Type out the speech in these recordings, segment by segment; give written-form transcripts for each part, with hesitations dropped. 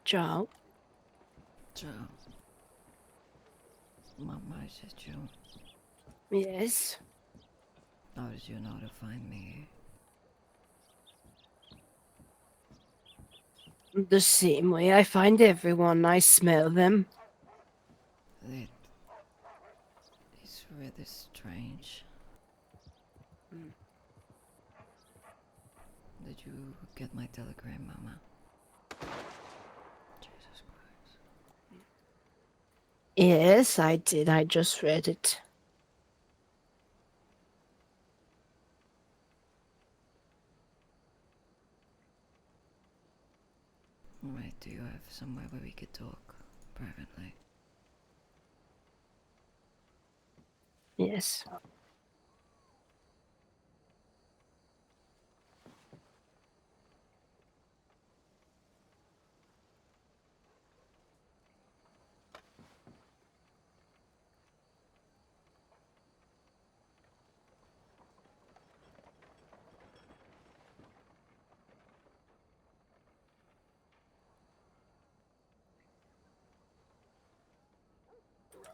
Ciao. Ciao. Mamma, is it you? Yes. How did you know to find me? The same way I find everyone. I smell them. That is rather strange. Did you get my telegram, Mama? Jesus Christ. Yes, I did. I just read it. Right, do you have somewhere where we could talk privately? Yes.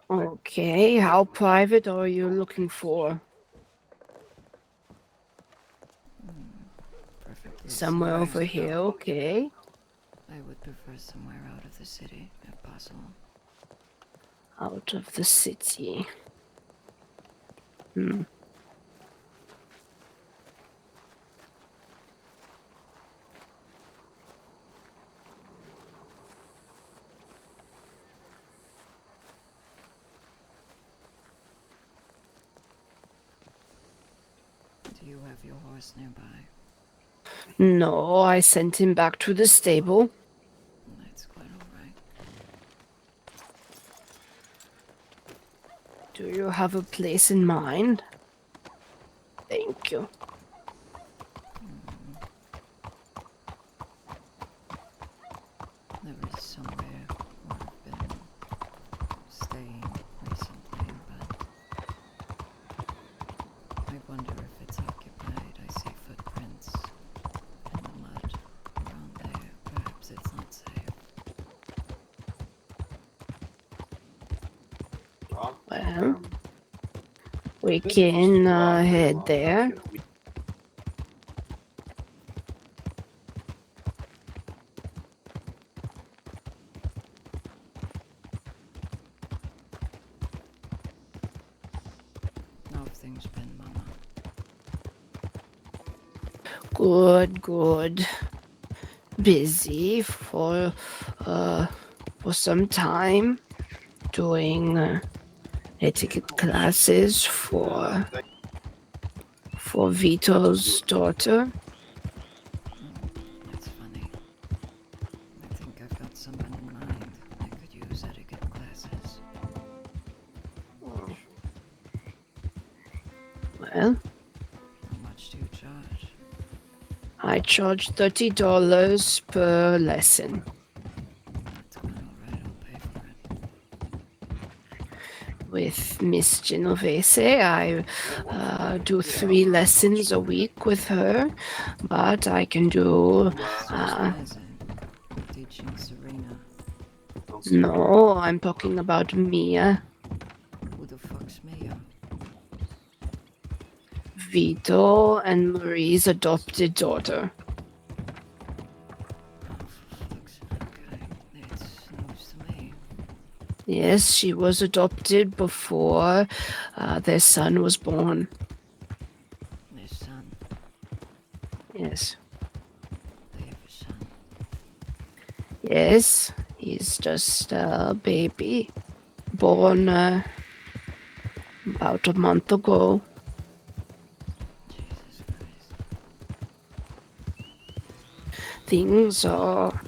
Okay, how private are you looking for? Preferably Somewhere over here, okay. I would prefer somewhere out of the city, if possible. Out of the city. Do you have your horse nearby? No, I sent him back to the stable. That's quite alright. Do you have a place in mind? Thank you. There is somewhere where I've been staying recently, but I wonder if it's occupied. I see footprints in the mud around there. Perhaps it's not safe. Well, we can head there. How have things been, Mama? Good, good. Busy for some time doing etiquette classes for Vito's daughter. That's funny. I think I've got someone in mind that could use etiquette classes. Well, How much do you charge? I charge $30 per lesson. That's quite alright, I'll pay for it. With Miss Genovese, I do 3 lessons a week with her, but I can do. You're teaching Serena. No, I'm talking about Mia, Who the fuck's Mia? Vito, and Marie's adopted daughter. Oh, for fuck's sake. Okay, it's news to me. Yes, she was adopted before their son was born. Their son. Yes. They have a son. Yes, he's just a baby, born about a month ago. Jesus Christ. Things are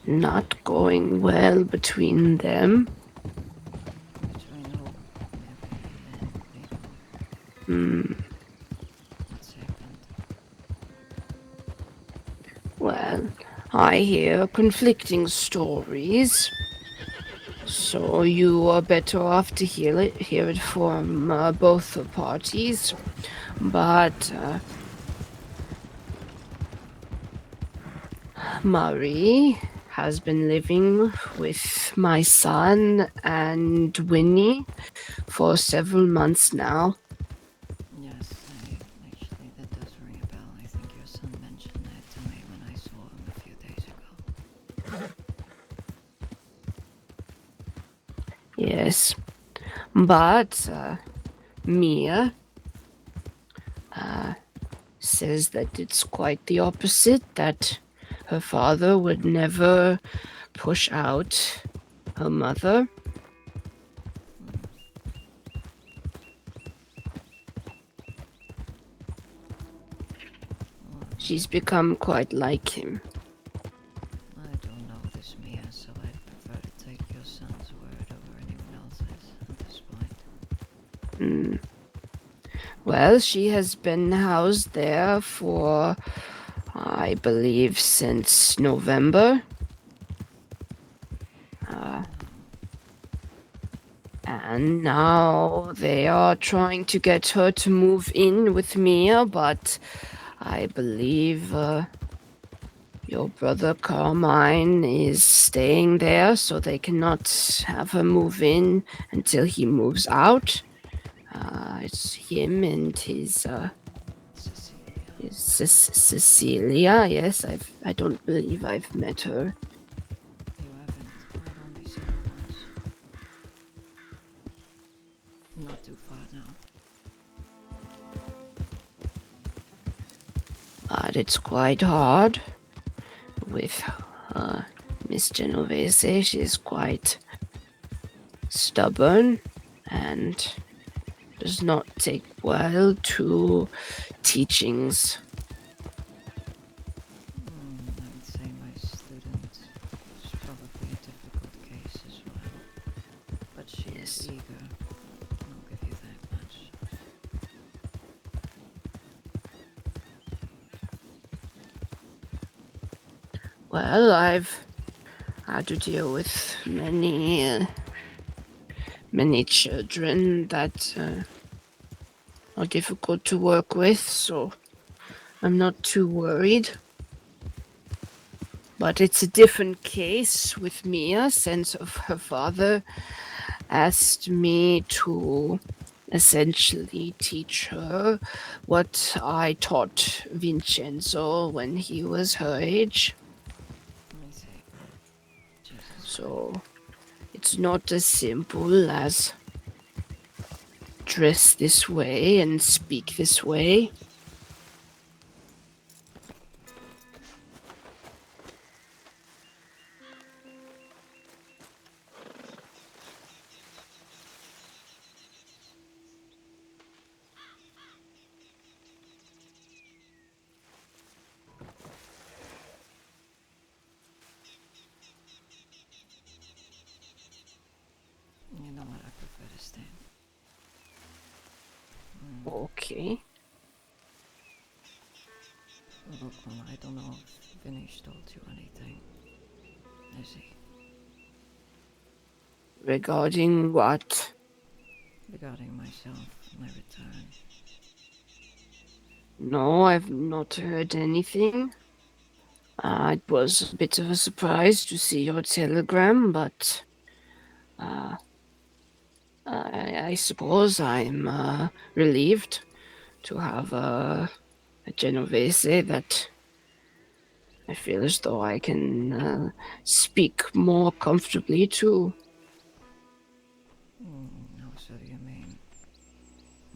not going well between them. Which I know. What's happened? Well, I hear conflicting stories. So you are better off to hear it from both parties. But Marie has been living with my son and Winnie for several months now. Yes, actually, that does ring a bell. I think your son mentioned that to me when I saw him a few days ago. Yes. But Mia says that it's quite the opposite, that her father would never push out her mother. Well, She's become quite like him. I don't know this, Mia, so I'd prefer to take your son's word over anyone else's at this point. Mm. Well, she has been housed there for, I believe, since November. And now they are trying to get her to move in with Mia, but I believe your brother Carmine is staying there, so they cannot have her move in until he moves out. It's him and Cecilia. his Cecilia. Yes, I don't believe I've met her. You haven't. I've only seen her once. Not too far now. But it's quite hard with Miss Genovese. She's quite stubborn and does not take well to teachings. I would say my student was probably a difficult case as well. But she was Yes. eager. I'll give you that much. Well, I've had to deal with many children that are difficult to work with, so I'm not too worried. But it's a different case with Mia, since of her father asked me to essentially teach her what I taught Vincenzo when he was her age. I see. Jesus Christ. So it's not as simple as dress this way and speak this way. You know what? I prefer to stand. Okay. Look, I don't know if Vinny's told you anything. Is he? Regarding what? Regarding myself, my return. No, I've not heard anything. It was a bit of a surprise to see your telegram, but uh, I suppose I'm relieved to have a Genovese that I feel as though I can speak more comfortably to. How so do you mean?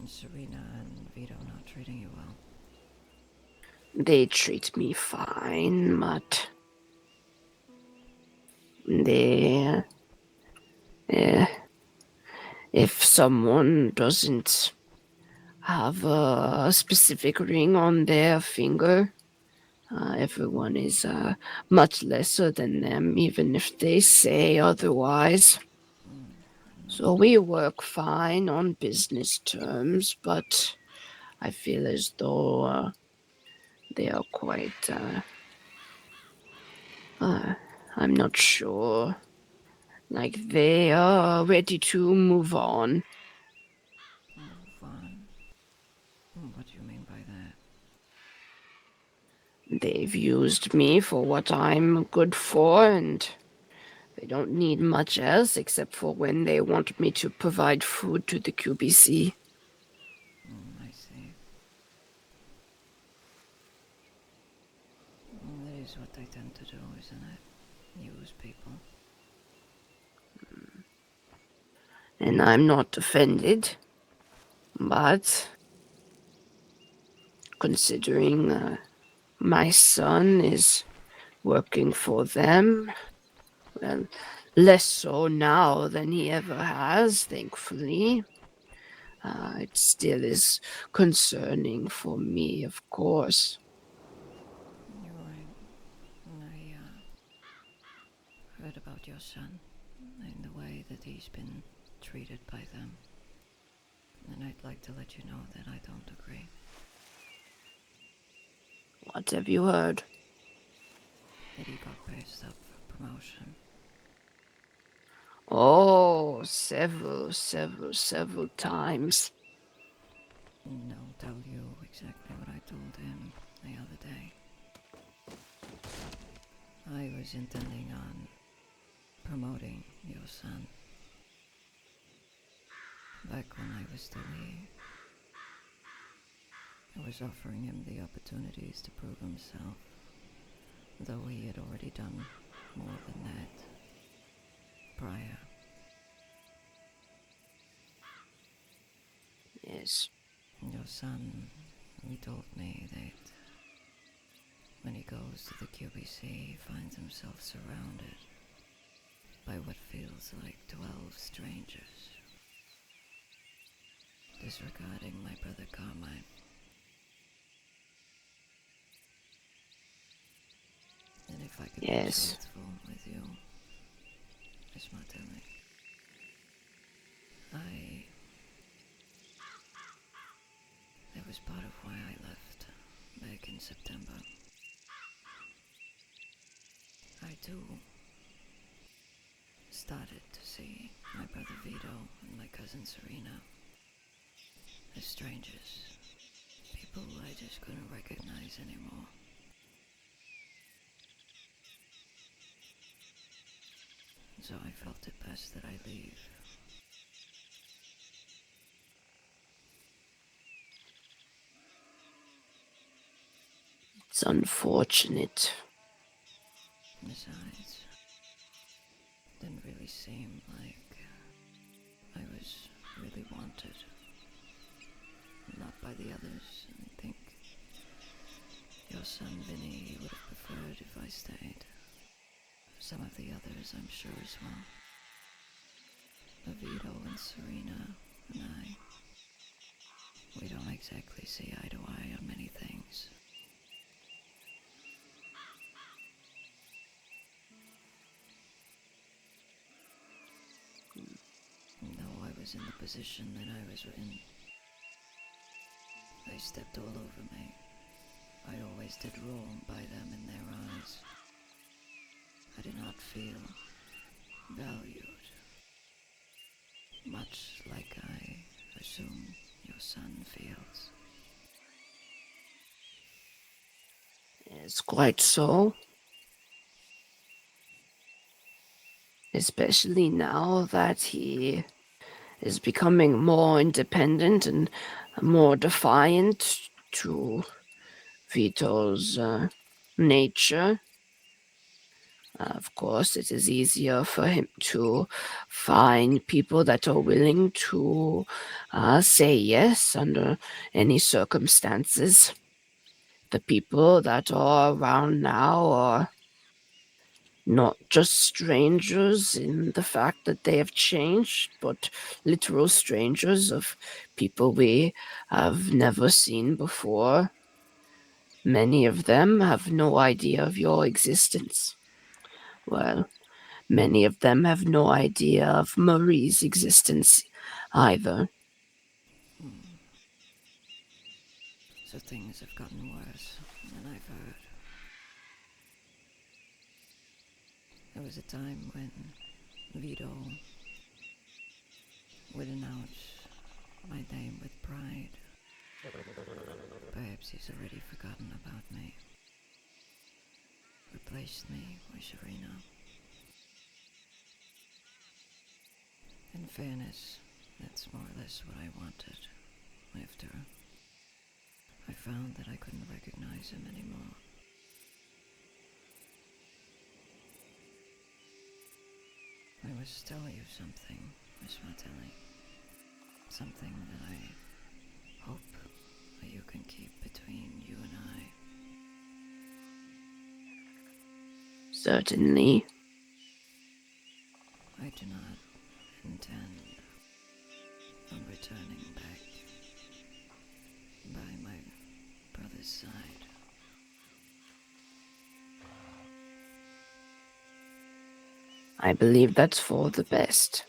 Serena and Vito not treating you well? They treat me fine, but they, uh, if someone doesn't have a specific ring on their finger, everyone is much lesser than them, even if they say otherwise. So we work fine on business terms, but I feel as though they are quite. I'm not sure. Like they are ready to move on. Move on. What do you mean by that? They've used me for what I'm good for, and they don't need much else except for when they want me to provide food to the QBC. I see. That is what they tend to do, isn't it? Use people. and I'm not offended, but considering my son is working for them, well, less so now than he ever has, thankfully. It still is concerning for me, of course. You're right. I heard about your son and the way that he's been treated by them. And I'd like to let you know that I don't agree. What have you heard? That he got passed up for promotion. Oh, several times. And I'll tell you exactly what I told him the other day. I was intending on promoting your son. Back when I was still here, I was offering him the opportunities to prove himself, though he had already done more than that prior. Yes. Your son, he told me that when he goes to the QBC, he finds himself surrounded by what feels like 12 strangers, disregarding my brother Carmine. And if I could be Yes. truthful with you, Miss Martelli, that was part of why I left back in September. I too started to see my brother Vito and my cousin Serena as strangers, people I just couldn't recognize anymore. So I felt it best that I leave. It's unfortunate. Besides, it didn't really seem like I was really wanted. Not by the others. I think your son Vinny would have preferred if I stayed. Some of the others, I'm sure as well. But Vito and Serena and I, we don't exactly see eye to eye on many things. Though I was in the position that I was in, they stepped all over me. I always did wrong by them in their eyes. I did not feel valued, much like I assume your son feels. It's quite so. Especially now that he is becoming more independent and more defiant to Vito's nature. Of course, it is easier for him to find people that are willing to say yes under any circumstances. The people that are around now are not just strangers in the fact that they have changed, but literal strangers of people we have never seen before. Many of them have no idea of your existence. Well, many of them have no idea of Marie's existence either. So things have gotten worse than I've heard. There was a time when Vito would announce my name with pride. Perhaps he's already forgotten about me. Replaced me with Serena. In fairness, that's more or less what I wanted. After I found that I couldn't recognize him anymore. I must tell you something, Miss Martelli. Something that I hope that you can keep between you and I. Certainly. I do not intend on returning back by my brother's side. I believe that's for the best.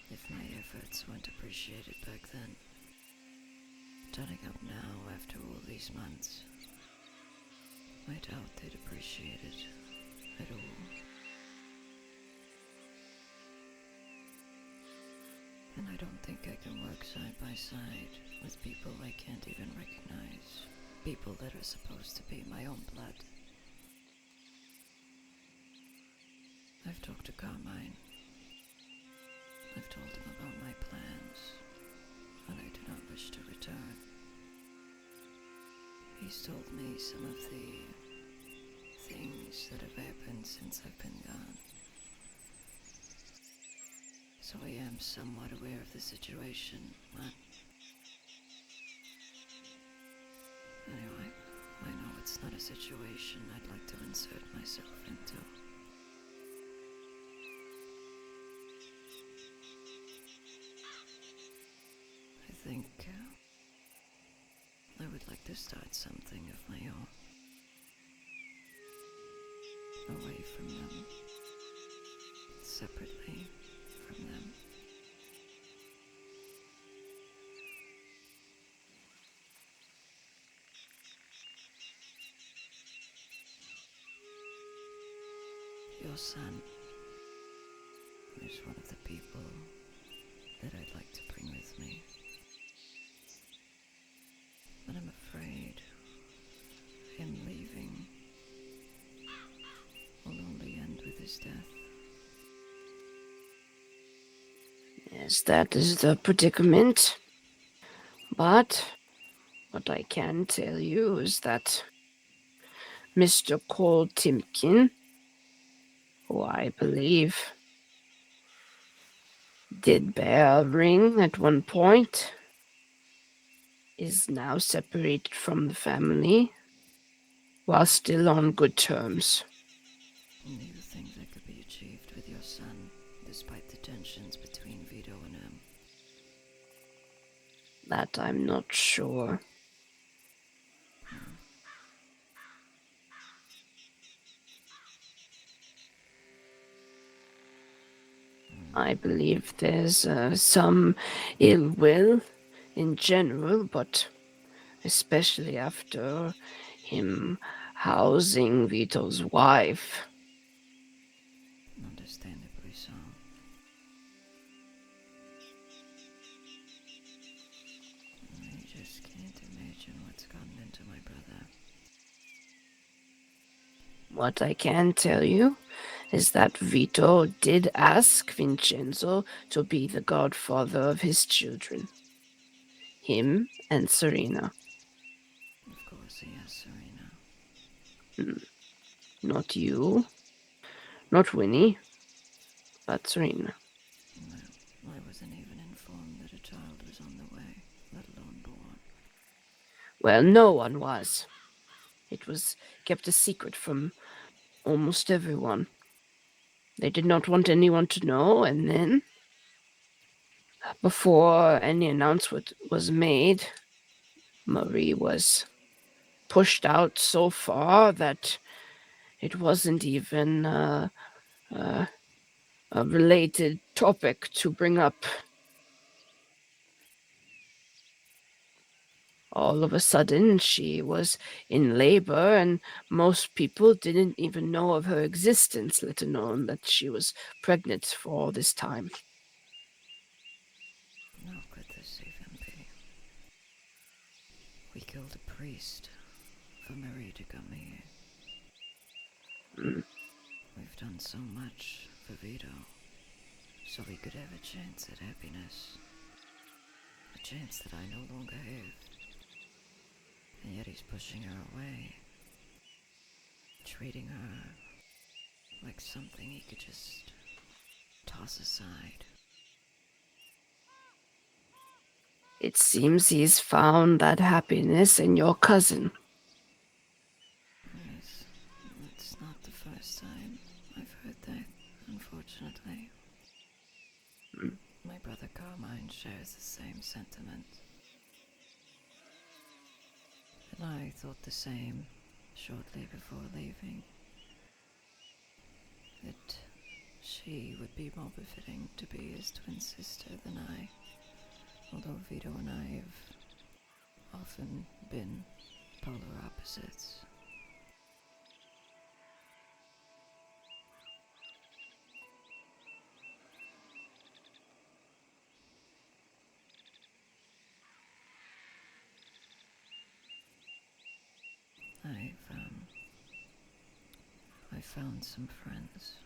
If my efforts weren't appreciated back then, turning up now after all these months, I doubt they'd appreciate it at all. And I don't think I can work side by side with people I can't even recognize. People that are supposed to be my own blood. I've talked to Carmine. I've told him about my plans, and I do not wish to return. He's told me some of the things that have happened since I've been gone. So I am somewhat aware of the situation, but anyway, I know it's not a situation I'd like to insert myself into. I think I would like to start something of my own. Away from them. Separately from them. Your son is one of the people that I'd like to bring with me. But I'm afraid him leaving will only end with his death. Yes, that is the predicament. But what I can tell you is that Mr. Cole Timkin, who I believe did bear a ring at one point, is now separated from the family while still on good terms. And do you think that could be achieved with your son, despite the tensions between Vito and him? That I'm not sure. I believe there's some ill will in general, but especially after him housing Vito's wife. Understandably so. I just can't imagine what's gotten into my brother. What I can tell you is that Vito did ask Vincenzo to be the godfather of his children. Him and Serena. Of course he has Serena. Not you, not Winnie, but Serena. No, I wasn't even informed that a child was on the way, let alone born. Well, no one was. It was kept a secret from almost everyone. They did not want anyone to know, and then, before any announcement was made, Marie was pushed out so far that it wasn't even a related topic to bring up. All of a sudden, she was in labor, and most people didn't even know of her existence, let alone that she was pregnant for all this time. How could this even be? We killed a priest for Marie to come here. We've done so much for Vito, so we could have a chance at happiness. A chance that I no longer have. And yet he's pushing her away. Treating her like something he could just toss aside. It seems he's found that happiness in your cousin. Yes, it's not the first time I've heard that, unfortunately. Mm. My brother Carmine shares the same sentiment. And I thought the same shortly before leaving. That she would be more befitting to be his twin sister than I, although Vito and I have often been polar opposites. I found some friends.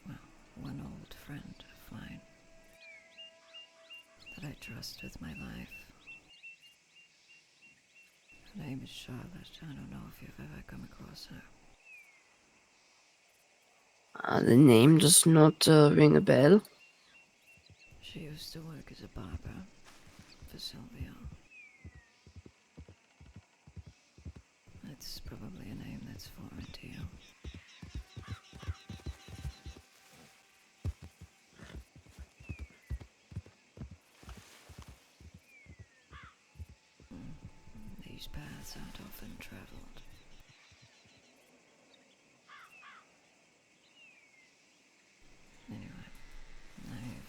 Well, one old friend of mine that I trust with my life. Her name is Charlotte. I don't know if you've ever come across her. The name does not ring a bell. She used to work as a barber for Sylvia. That's probably a name that's foreign to you. These paths aren't often traveled. Anyway,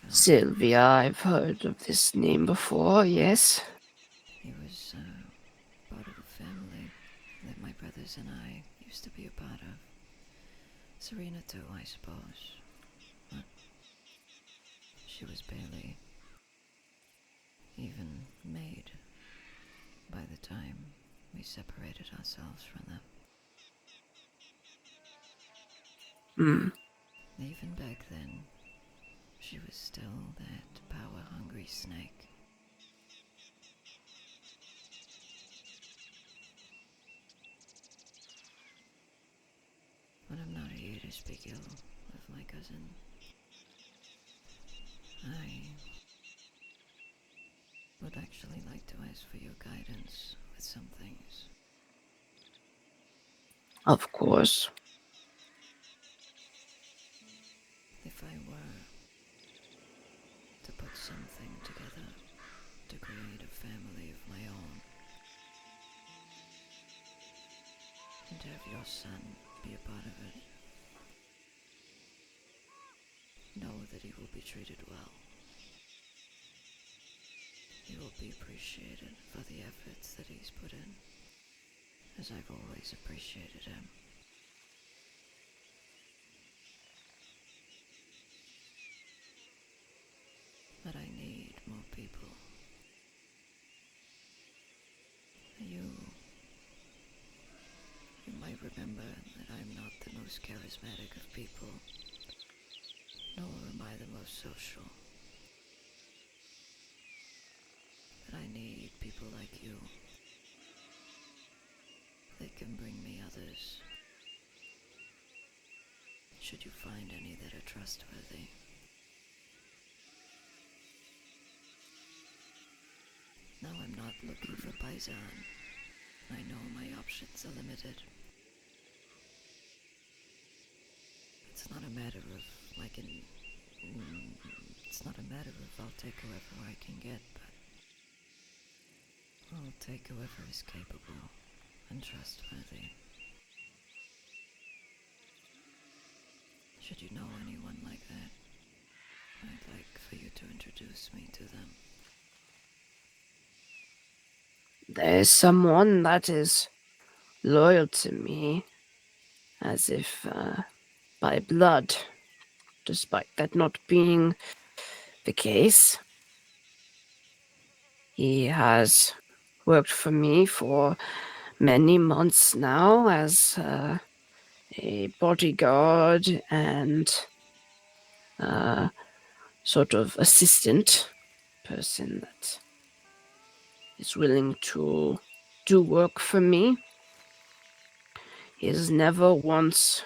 Sylvia, I've heard of this name before, yes. he was part of a family that my brothers and I used to be a part of. Serena too, I suppose. But she was barely even made by the time we separated ourselves from them. Hmm. Even back then, she was still that power-hungry snake. But I'm not here to speak ill of my cousin. I would actually like to ask for your guidance with some things. Of course. If I were to put something together to create a family of my own, and have your son be a part of it, know that he will be treated well. He will be appreciated for the efforts that he's put in, as I've always appreciated him. But I need more people. You might remember that I'm not the most charismatic of people, nor am I the most social. But I need people like you that can bring me others, should you find any that are trustworthy. Now I'm not looking for paisan. I know my options are limited. It's not a matter of it's not a matter of I'll take whoever I can get, but I'll take whoever is capable and trustworthy. Should you know anyone like that, I'd like for you to introduce me to them. There's someone that is loyal to me, as if by blood, despite that not being the case. He has worked for me for many months now as a bodyguard and sort of assistant person that is willing to do work for me. He has never once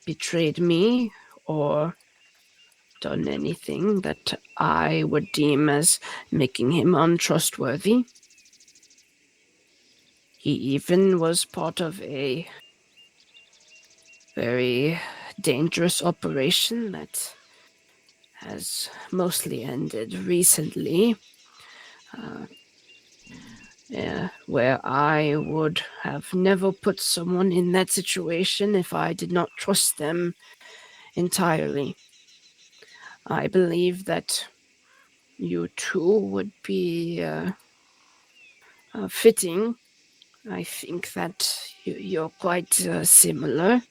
betrayed me or done anything that I would deem as making him untrustworthy. He even was part of a very dangerous operation that has mostly ended recently, where I would have never put someone in that situation if I did not trust them entirely. I believe that you two would be fitting. I think that you're quite similar.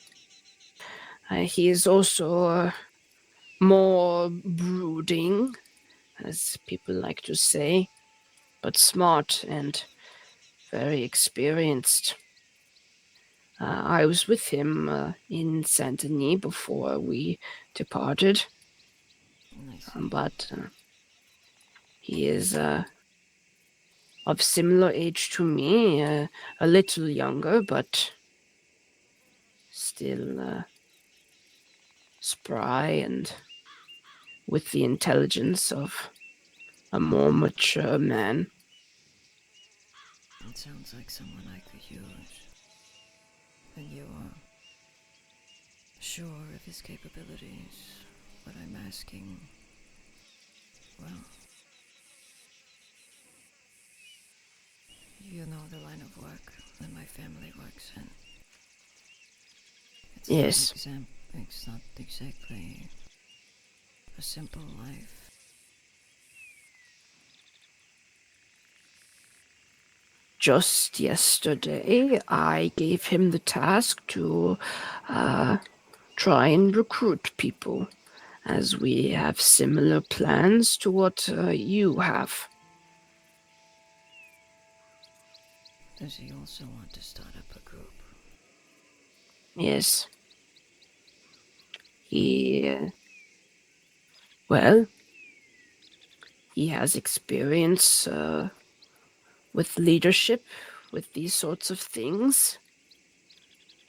He is also more brooding, as people like to say, but smart and very experienced. I was with him in Saint Denis before we departed, I see. but he is of similar age to me, a little younger, but still spry and with the intelligence of a more mature man. It sounds like someone I could use. And you are sure of his capabilities. But I'm asking, well, you know the line of work that my family works in. Yes, It's not exactly a simple life. just yesterday I gave him the task to try and recruit people, as we have similar plans to what you have. Does he also want to start up a group? Yes. Well, he has experience with leadership, with these sorts of things,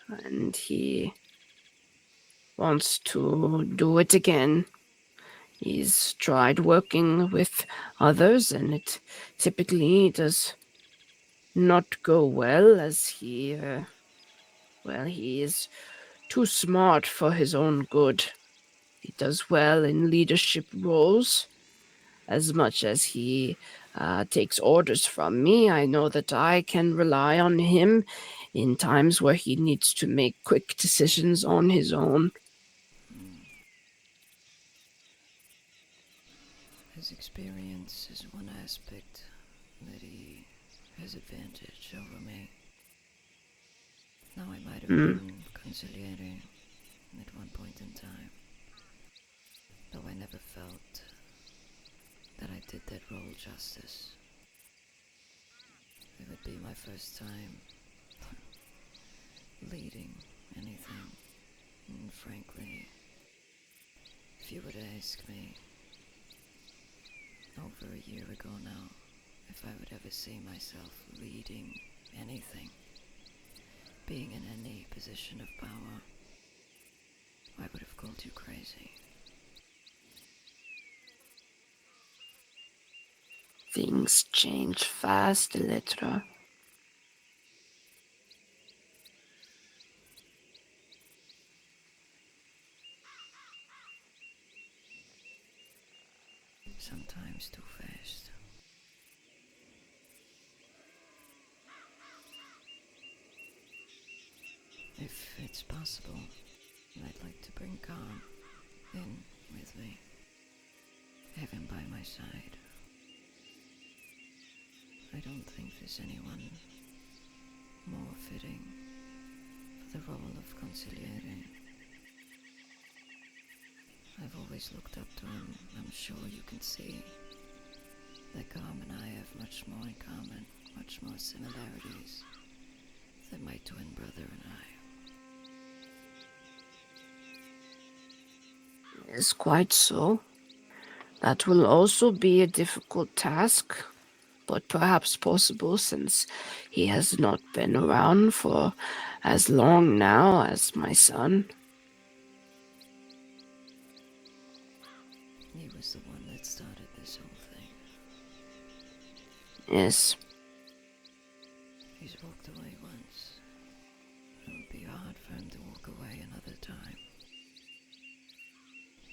and he wants to do it again. He's tried working with others, and it typically does not go well, as he is too smart for his own good. He does well in leadership roles. As much as he takes orders from me, I know that I can rely on him in times where he needs to make quick decisions on his own. His experience is one aspect that he has advantage over me. Now, I might have Mm. been conciliating at one point in time, though I never felt that I did that role justice. It would be my first time leading anything, and frankly, if you were to ask me over a year ago now if I would ever see myself leading anything, being in any position of power, I would have called you crazy. Things change fast, Elletra. Sometimes too fast. If it's possible, I'd like to bring calm in with me. Have him by my side. I don't think there's anyone more fitting for the role of conciliator. I've always looked up to him. I'm sure you can see that Calm and I have much more in common, much more similarities than my twin brother and I. Is quite so. That will also be a difficult task, but perhaps possible since he has not been around for as long now as my son. Yes. He's walked away once. It would be hard for him to walk away another time.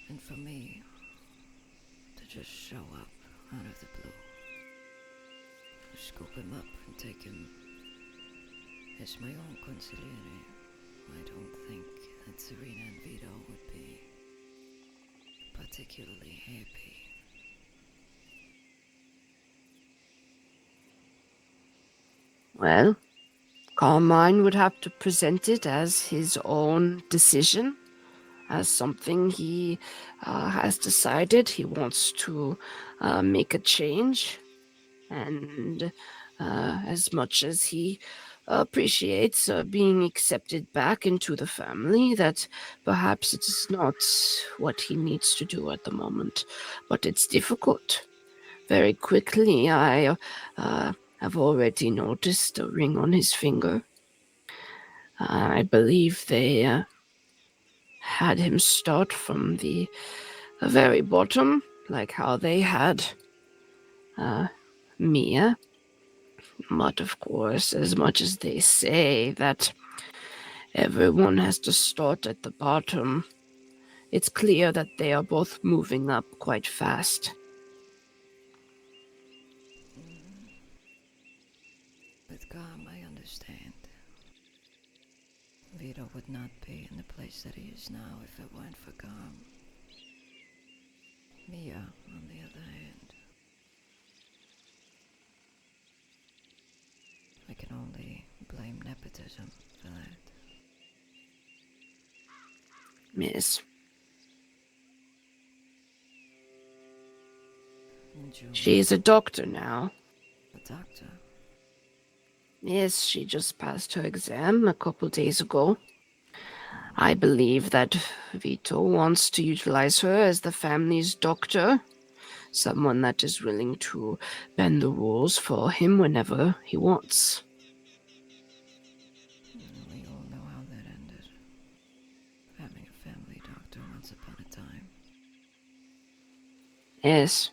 And for me to just show up out of the blue, scoop him up and take him as my own consigliere, I don't think that Serena and Vito would be particularly happy. Well, Carmine would have to present it as his own decision, as something he has decided he wants to make a change. And as much as he appreciates being accepted back into the family, that perhaps it is not what he needs to do at the moment. But it's difficult. Very quickly, I have already noticed a ring on his finger. I believe they had him start from the very bottom, like how they had Mia. But of course, as much as they say that everyone has to start at the bottom, it's clear that they are both moving up quite fast. With Garm, I understand. Vito would not be in the place that he is now if it weren't for Garm. Mia, on the other hand, I can only blame nepotism for that. Miss, And Julie, she is a doctor now. a doctor. Yes, she just passed her exam a couple days ago. I believe that Vito wants to utilize her as the family's doctor, someone that is willing to bend the rules for him whenever he wants. We all know how that ended. Having a family doctor once upon a time. Yes.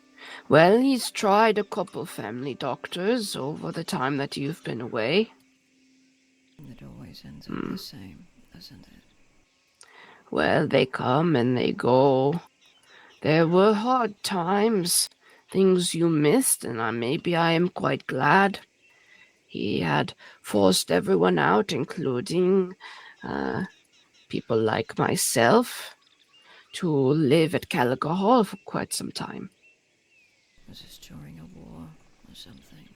Well, he's tried a couple family doctors over the time that you've been away. It always ends up the same, doesn't it? Well, they come and they go. There were hard times, things you missed, and maybe I am quite glad. He had forced everyone out, including people like myself, to live at Calico Hall for quite some time. Was this during a war or something?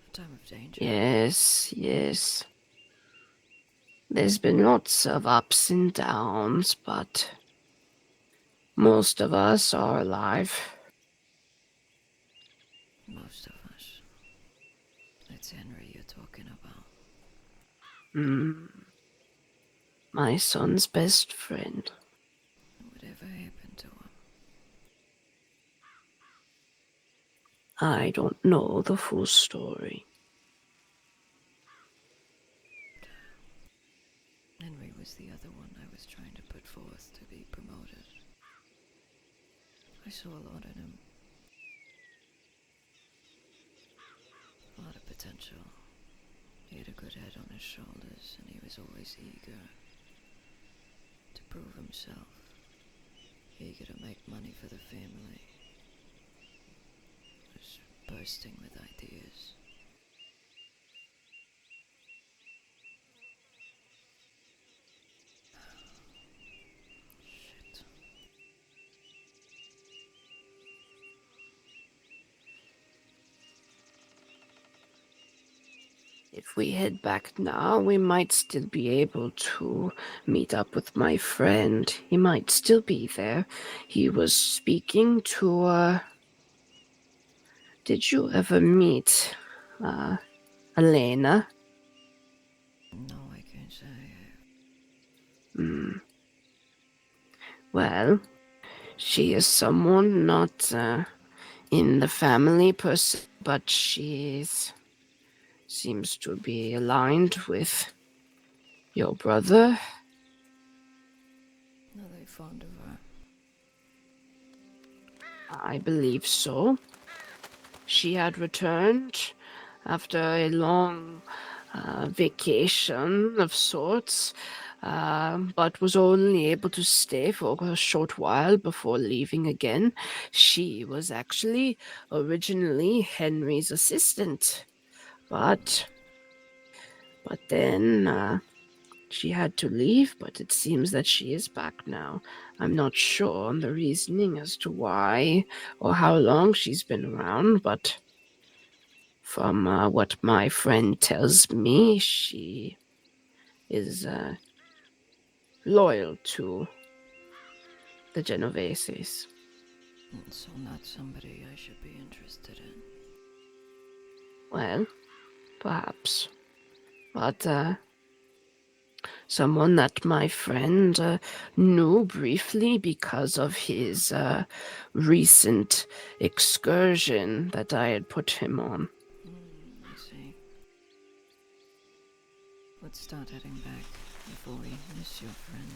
A time of danger? Yes, yes. There's been lots of ups and downs, but most of us are alive. Most of us. It's Henry you're talking about. Mm, my son's best friend. Whatever happened to him? I don't know the full story. Henry was the other one I was trying to put forth to be promoted. I saw a lot in him. A lot of potential. He had a good head on his shoulders, and he was always eager to prove himself. Eager to make money for the family. Was bursting with ideas. Shit. If we head back now, we might still be able to meet up with my friend. He might still be there. He was speaking to, did you ever meet, Elena? No, I can't say Hmm. Well, she is someone not in the family per se, but she seems to be aligned with your brother. Are they fond of her? I believe so. She had returned after a long vacation of sorts, but was only able to stay for a short while before leaving again. She was actually originally Henry's assistant, but then she had to leave, but it seems that she is back now. I'm not sure on the reasoning as to why or how long she's been around, but from what my friend tells me, she is loyal to the Genoveses. So not somebody I should be interested in. Well, perhaps. But someone that my friend knew briefly because of his recent excursion that I had put him on. I see. Let's start heading back before we miss your friend.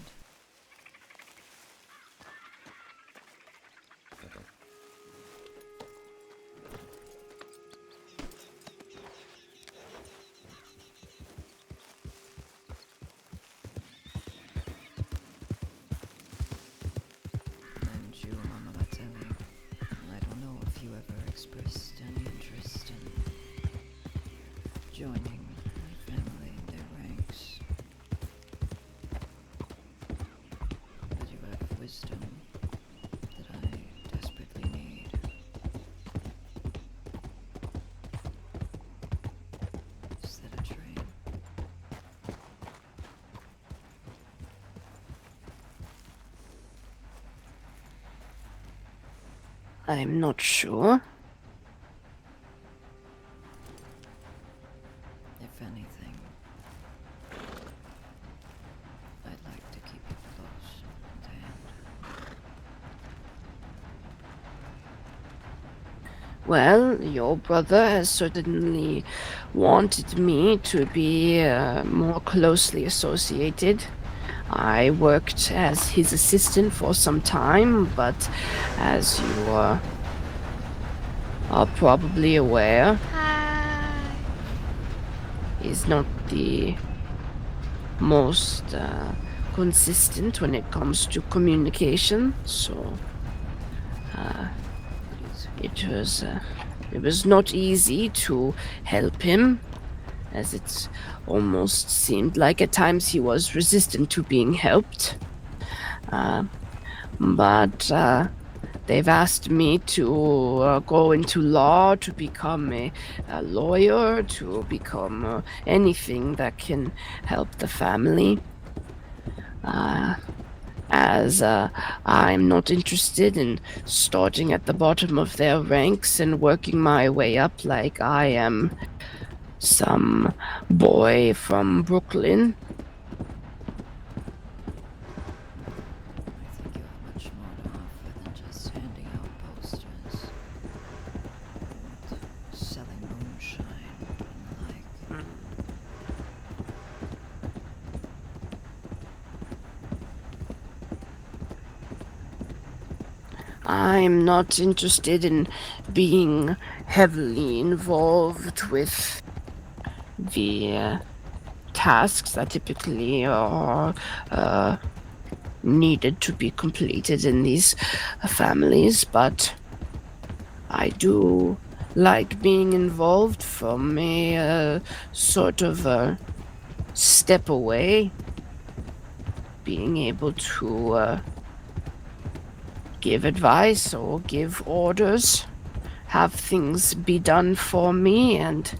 And you, Mama Latelli, I don't know if you ever expressed any interest in joining my family in their ranks. But you have wisdom that I desperately need. Is that a train? I'm not sure. If anything, I'd like to keep it close at hand. Well, your brother has certainly wanted me to be more closely associated. I worked as his assistant for some time, but as you are probably aware, he's not the most consistent when it comes to communication, so it was not easy to help him, as it almost seemed like at times he was resistant to being helped. But they've asked me to go into law, to become a lawyer, to become anything that can help the family. As I'm not interested in starting at the bottom of their ranks and working my way up like I am some boy from Brooklyn. I think you're much more to offer than just handing out posters and selling moonshine and the like. I'm not interested in being heavily involved with the tasks that typically are needed to be completed in these families, but I do like being involved from a sort of a step away, being able to give advice or give orders, have things be done for me, and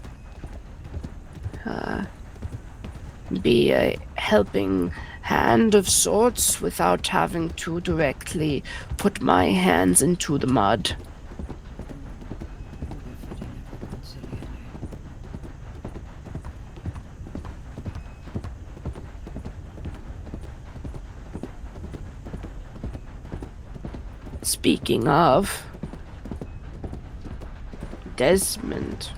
be a helping hand of sorts without having to directly put my hands into the mud. Would have fitting if I considered it. Speaking of, Desmond,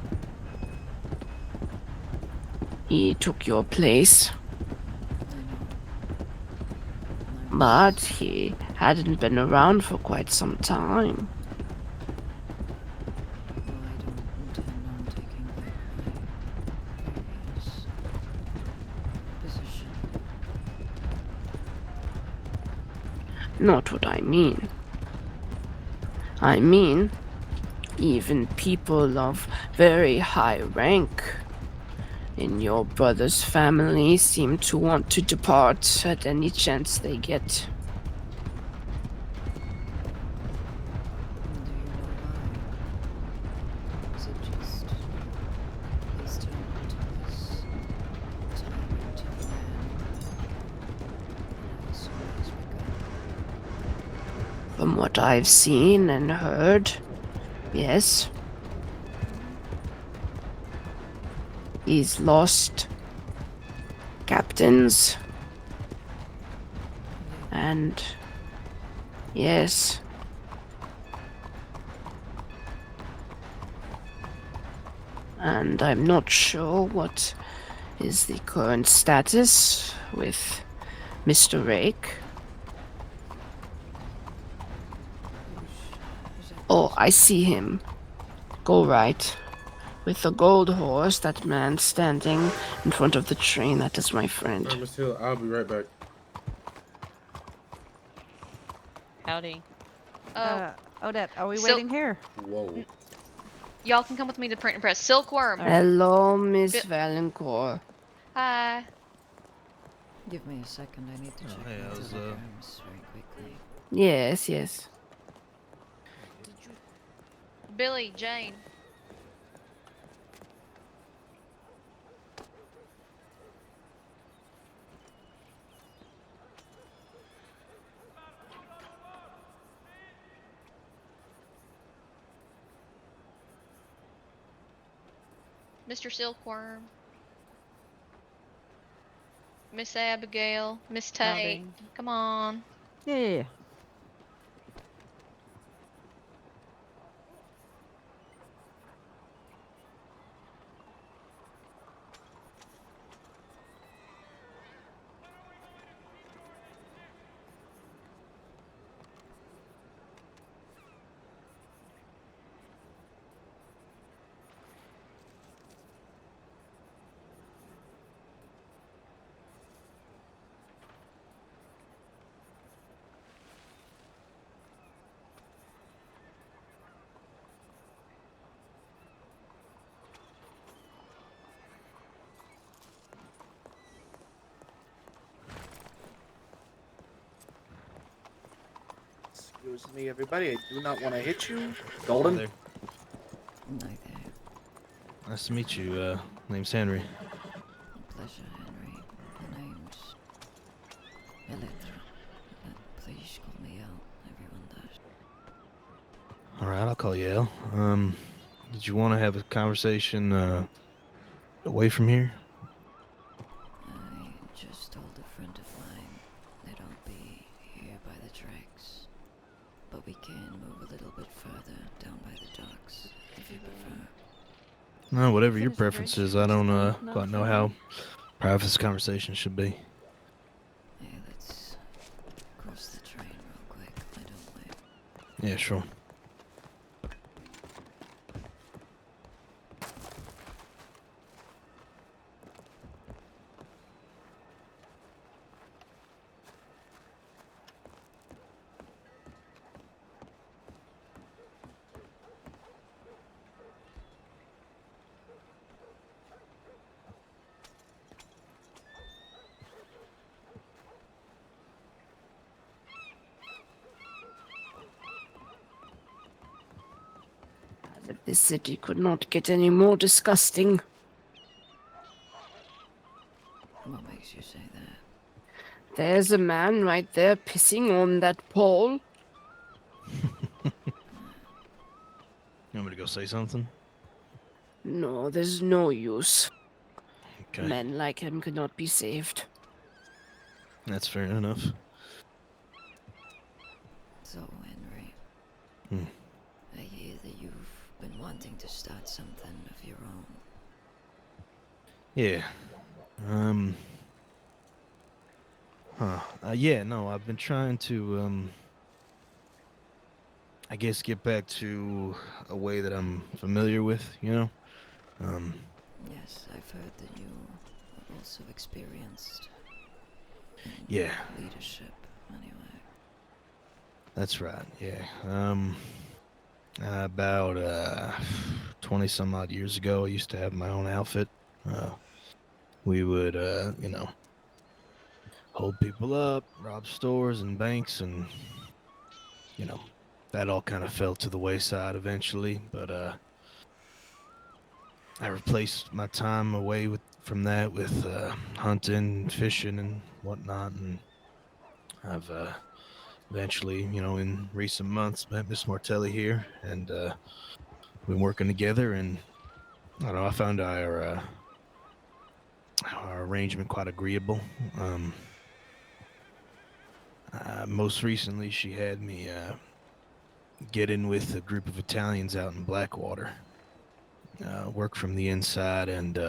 he took your place, but he hadn't been around for quite some time. Well, I Not what I mean. I mean, even people of very high rank in your brother's family seem to want to depart at any chance they get. Do you know why? Is it just he's turned into this tyrant of a man? How soon he's become? From what I've seen and heard, yes. He's lost captains, and yes. And I'm not sure what is the current status with Mr. Rake. Who's that Oh, person? I see him. Go right. With the gold horse, that man standing in front of the train, that is my friend. All right, Mr. Hill, I'll be right back. Howdy. Odette, are we So- waiting here? Whoa. Y'all can come with me to the print and press. Silkworm. Alright. Hello, Miss Bi- Valancourt. Hi. Give me a second. I need to check hey, my I was, telegrams very quickly. Yes, yes. Billy, Jane. Mr. Silkworm. Miss Abigail. Miss Tate. Howdy. Come on. Yeah. Excuse me, everybody. I do not want to hit you. Hi Golden. there. Hi there. Nice to meet you. Name's Henry. Pleasure, Henry. The name's Elletra. But please call me Elle. Everyone does. All right, I'll call you Elle. Did you want to have a conversation away from here? I just told a friend of mine that I'll be here by the tracks. But we can move a little bit further down by the docks, if you prefer. No, whatever your Finish the preference bridge. is. I don't No, quite know fine. how private this conversation should be. Hey, let's cross the train real quick. I don't mind. Yeah, sure. As if this city could not get any more disgusting. What makes you say that? There's a man right there pissing on that pole. You want me to go say something? No, there's no use. Okay, Men like him could not be saved. that's fair enough. So, Henry, Hmm. I hear that you've been wanting to start something of your own. Yeah. Yeah, no, I've been trying to, I guess get back to a way that I'm familiar with, you know? Yes, I've heard that you are also experienced in Yeah. leadership, anyway. That's right. Yeah. About 20 some odd years ago, I used to have my own outfit. Uh, we would, hold people up, rob stores and banks, and you know, that all kind of fell to the wayside eventually. But I replaced my time away from that with hunting, fishing, and whatnot, and I've eventually, in recent months, met Miss Martelli here, and we've been working together. And I don't know, I found our arrangement quite agreeable. Um, Most recently, she had me get in with a group of Italians out in Blackwater, work from the inside, and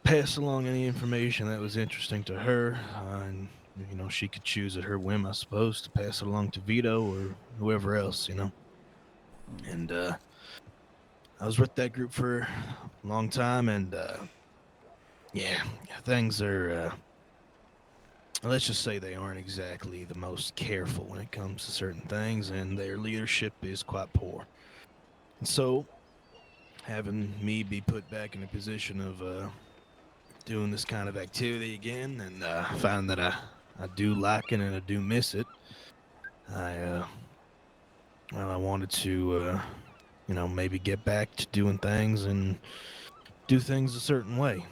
pass along any information that was interesting to her. And, she could choose at her whim, I suppose, to pass it along to Vito or whoever else, And I was with that group for a long time, and yeah, things are. Let's just say they aren't exactly the most careful when it comes to certain things, and their leadership is quite poor. And so, having me be put back in a position of doing this kind of activity again, and find that I do like it and I do miss it, I I wanted to maybe get back to doing things and do things a certain way,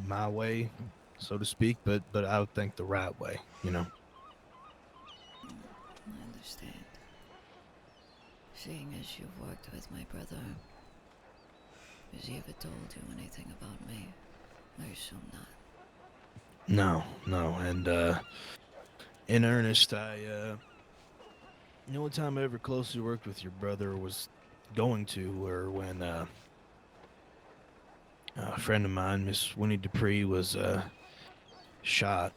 my way, so to speak, but I would think the right way. I understand. Seeing as you've worked with my brother, has he ever told you anything about me? I assume not. No, and in earnest, the only time I ever closely worked with your brother was going to, or when a friend of mine, Miss Winnie Dupree, was shot.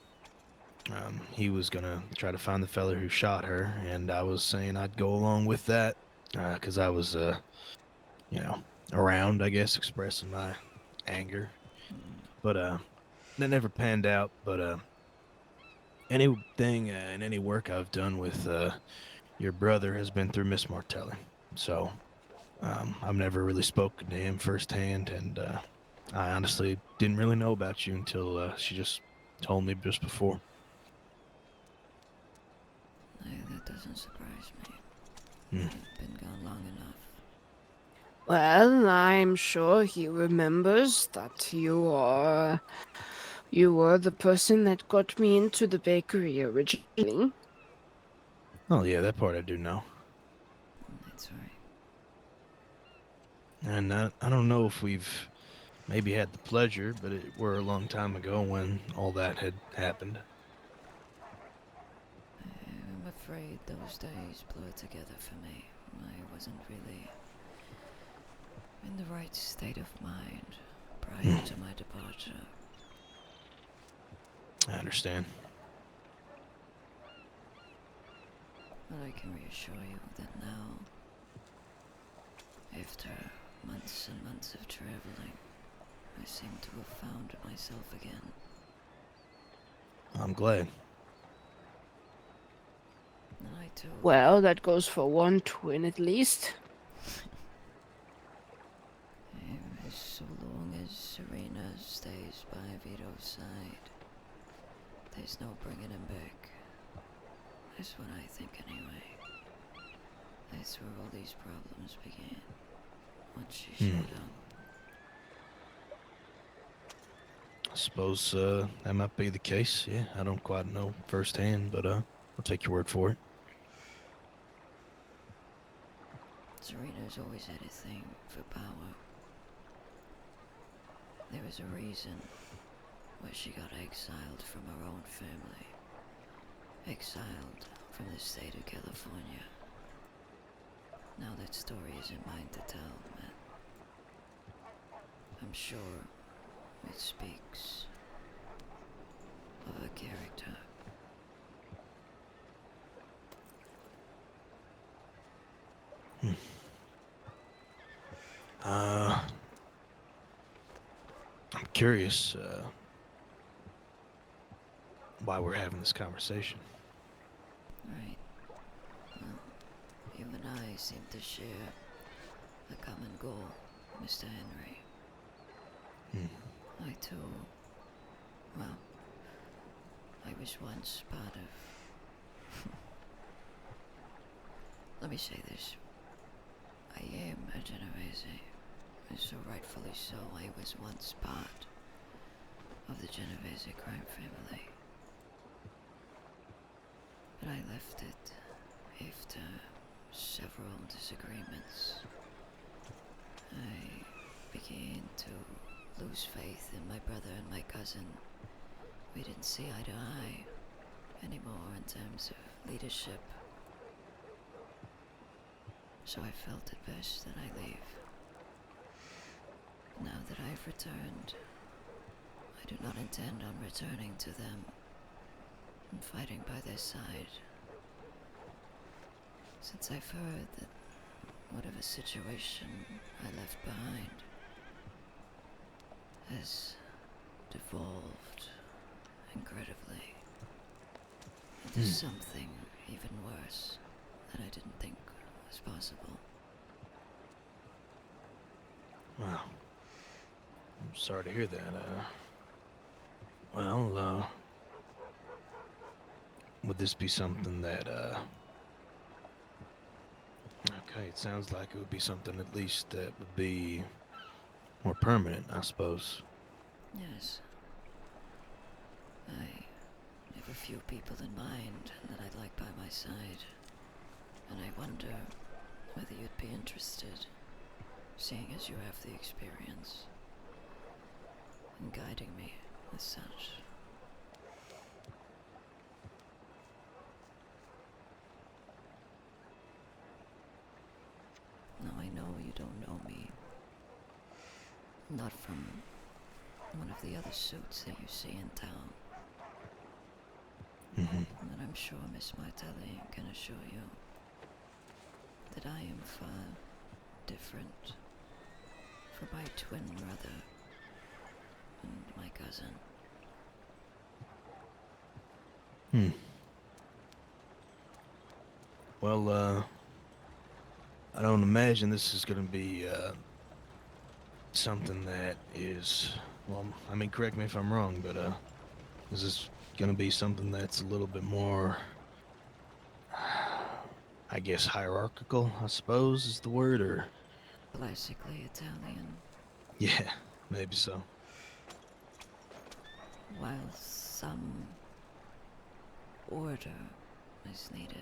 He was gonna try to find the fella who shot her, and I was saying I'd go along with that because I was, you know, around, I guess, expressing my anger. But that never panned out. But anything and any work I've done with your brother has been through Miss Martelli. So I've never really spoken to him firsthand, and I honestly didn't really know about you until she just told me just before. That doesn't surprise me. Hmm. You've been gone long enough. Well, I'm sure he remembers that you were the person that got me into the bakery originally. Oh yeah, that part I do know. That's right. And I don't know if we've maybe had the pleasure, but it were a long time ago when all that had happened. I'm afraid those days blurred together for me. I wasn't really in the right state of mind prior to my departure. I understand. But I can reassure you that now, after months and months of traveling, I seem to have found myself again. I'm glad. And I too. Well, that goes for one twin at least. So long as Serena stays by Vito's side, there's no bringing him back. That's what I think anyway. That's where all these problems began. Once she showed up. I suppose that might be the case. Yeah, I don't quite know firsthand, but I'll take your word for it. Serena's always had a thing for power. There was a reason why she got exiled from her own family. Exiled from the state of California. Now that story isn't mine to tell, but I'm sure it speaks of a character. I'm curious why we're having this conversation. Right. Well, you and I seem to share a common goal, Mr. Henry. I too, well, I was once part of... Let me say this. I am a Genovese, and so rightfully so, I was once part of the Genovese crime family. But I left it after several disagreements. I began to lose faith in my brother and my cousin. We didn't see eye to eye anymore in terms of leadership. So I felt it best that I leave. Now that I've returned, I do not intend on returning to them and fighting by their side. Since I've heard that whatever situation I left behind has devolved incredibly into something even worse that I didn't think was possible. Wow. I'm sorry to hear that. Well, would this be something that, okay, it sounds like it would be something at least that would be more permanent, I suppose. Yes. I have a few people in mind that I'd like by my side, and I wonder whether you'd be interested, seeing as you have the experience, in guiding me as such. Now I know you don't know me. Not from one of the other suits that you see in town. But I'm sure Miss Martelli can assure you that I am far different from my twin brother and my cousin. Well, I don't imagine this is going to be something that is, well, I mean, correct me if I'm wrong, but is this going to be something that's a little bit more, I guess, hierarchical, I suppose is the word, or? Classically Italian. Yeah, maybe so. While some order is needed,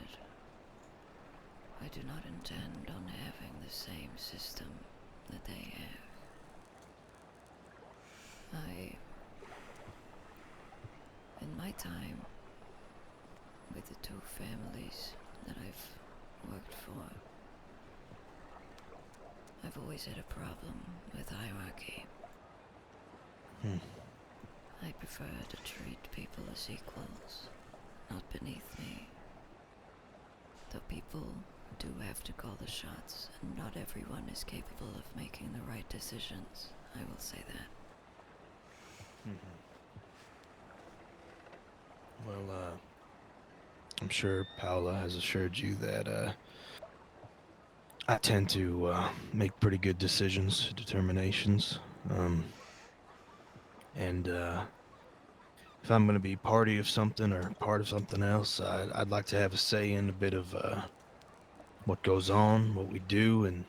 I do not intend on having the same system that they have. In my time with the two families that I've worked for, I've always had a problem with hierarchy. I prefer to treat people as equals, not beneath me. Though people do have to call the shots, and not everyone is capable of making the right decisions, I will say that. Well, I'm sure Paola has assured you that I tend to make pretty good decisions, determinations, and if I'm going to be party of something or part of something else, I'd like to have a say in a bit of what goes on, what we do, and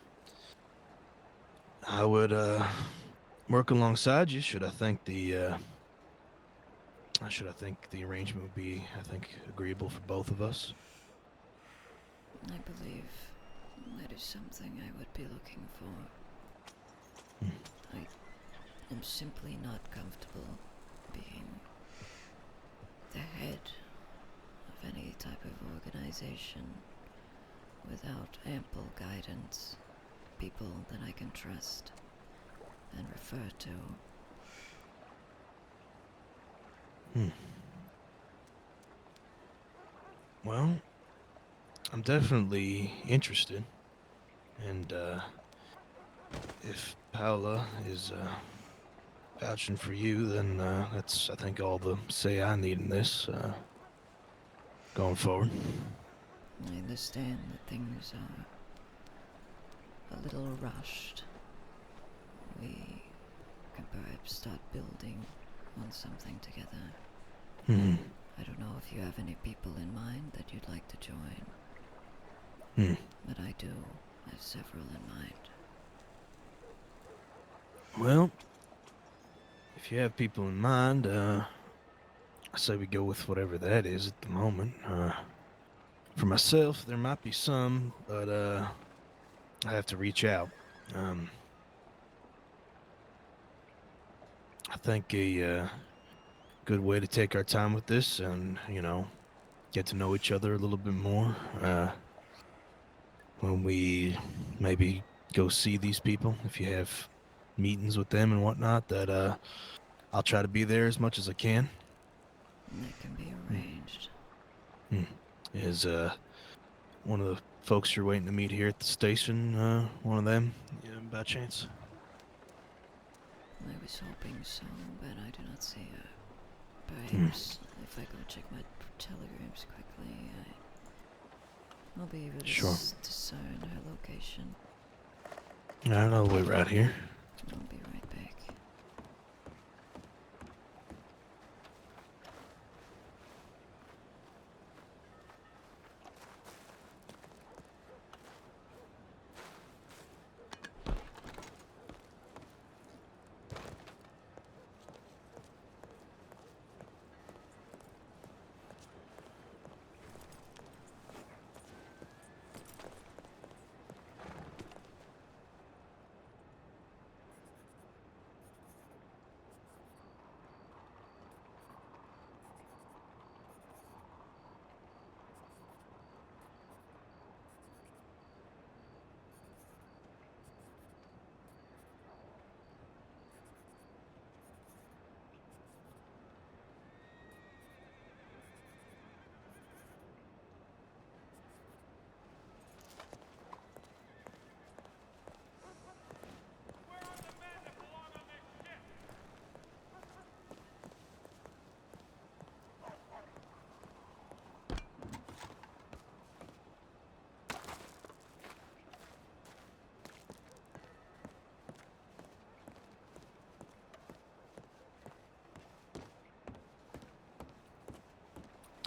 I would work alongside you. Should I think the arrangement would be, I think, agreeable for both of us? I believe that is something I would be looking for. I am simply not comfortable being the head of any type of organization without ample guidance, people that I can trust and refer to. Well, I'm definitely interested, and if Paola is vouching for you, then that's, I think, all the say I need in this going forward. I understand that things are a little rushed. We can perhaps start building on something together. Hmm. I don't know if you have any people in mind that you'd like to join, but I do have several in mind. Well, if you have people in mind, I say we go with whatever that is at the moment. For myself, there might be some, but I have to reach out. Um, I think a good way to take our time with this and, get to know each other a little bit more when we maybe go see these people, if you have meetings with them and whatnot, that I'll try to be there as much as I can. And that can be Hmm. arranged. Is one of the folks you're waiting to meet here at the station one of them, by chance? I was hoping so, but I do not see her. Hmm. Perhaps if I go check my telegrams quickly, I'll be able to Sure. discern her location. All right, I'll wait right here. I'll be right back.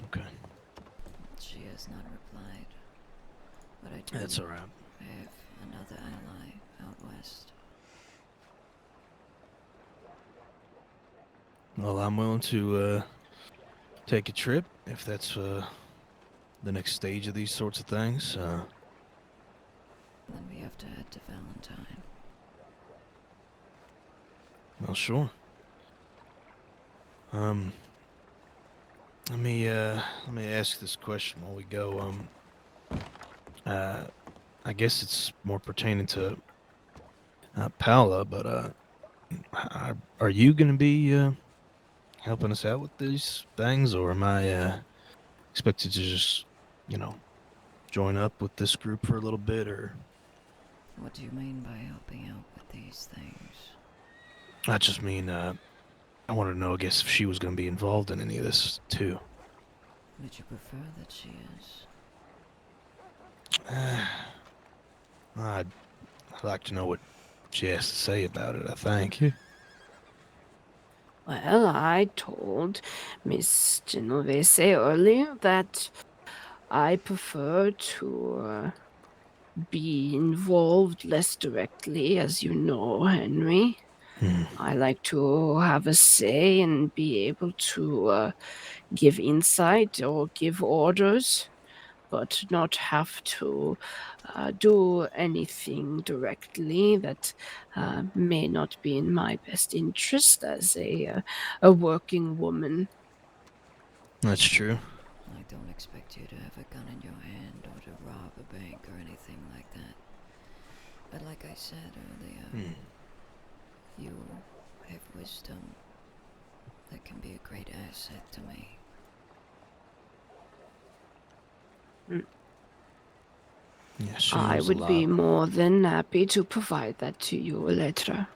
Okay. She has not replied, but I do That's all right. have another ally out west. Well, I'm willing to take a trip if that's the next stage of these sorts of things. Then we have to head to Valentine. Well, sure. Um, let me ask this question while we go. Uh, I guess it's more pertaining to Paula, but are you gonna be helping us out with these things, or am I expected to just, you know, join up with this group for a little bit, or? What do you mean by helping out with these things? I just mean, I wanted to know, I guess, if she was going to be involved in any of this, too. Would you prefer that she is? I'd like to know what she has to say about it, I think. Well, I told Miss Genovese earlier that I prefer to be involved less directly, as you know, Henry. Hmm. I like to have a say and be able to give insight or give orders, but not have to do anything directly that may not be in my best interest as a working woman. That's true. I don't expect you to have a gun in your hand or to rob a bank or anything like that. But like I said earlier, Hmm. you have wisdom that can be a great asset to me. Yeah, she I knows a would be lot. more than happy to provide that to you, Elletra.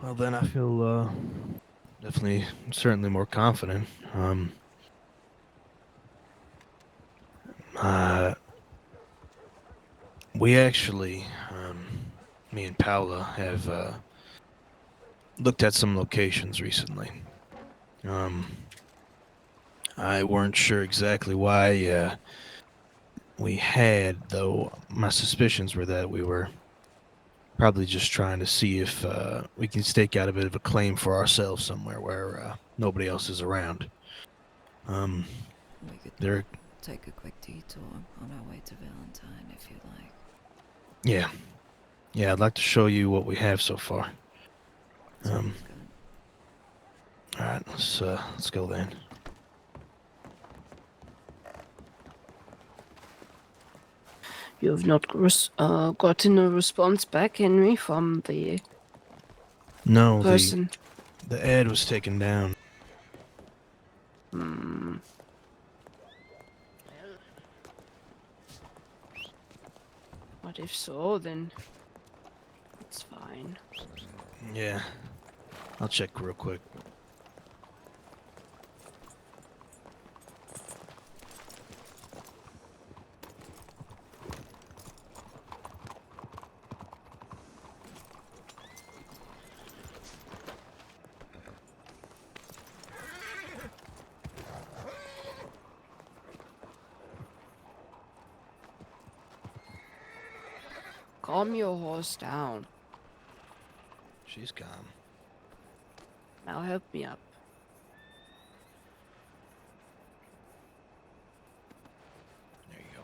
Well, then I feel certainly more confident. We actually, me and Paula have looked at some locations recently. I weren't sure exactly why we had, though my suspicions were that we were probably just trying to see if we can stake out a bit of a claim for ourselves somewhere where nobody else is around. We could There, take a quick detour on our way to Valentine if you like. yeah, I'd like to show you what we have so far. Sounds good. All right, let's go then. You have not gotten a response back, Henry, from the No, person. the ad was taken down. Hmm. But if so, then it's fine. Yeah, I'll check real quick. Calm your horse down. She's calm. Now help me up. There you go.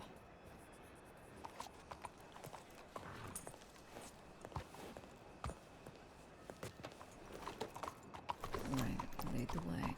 Right, lead the way.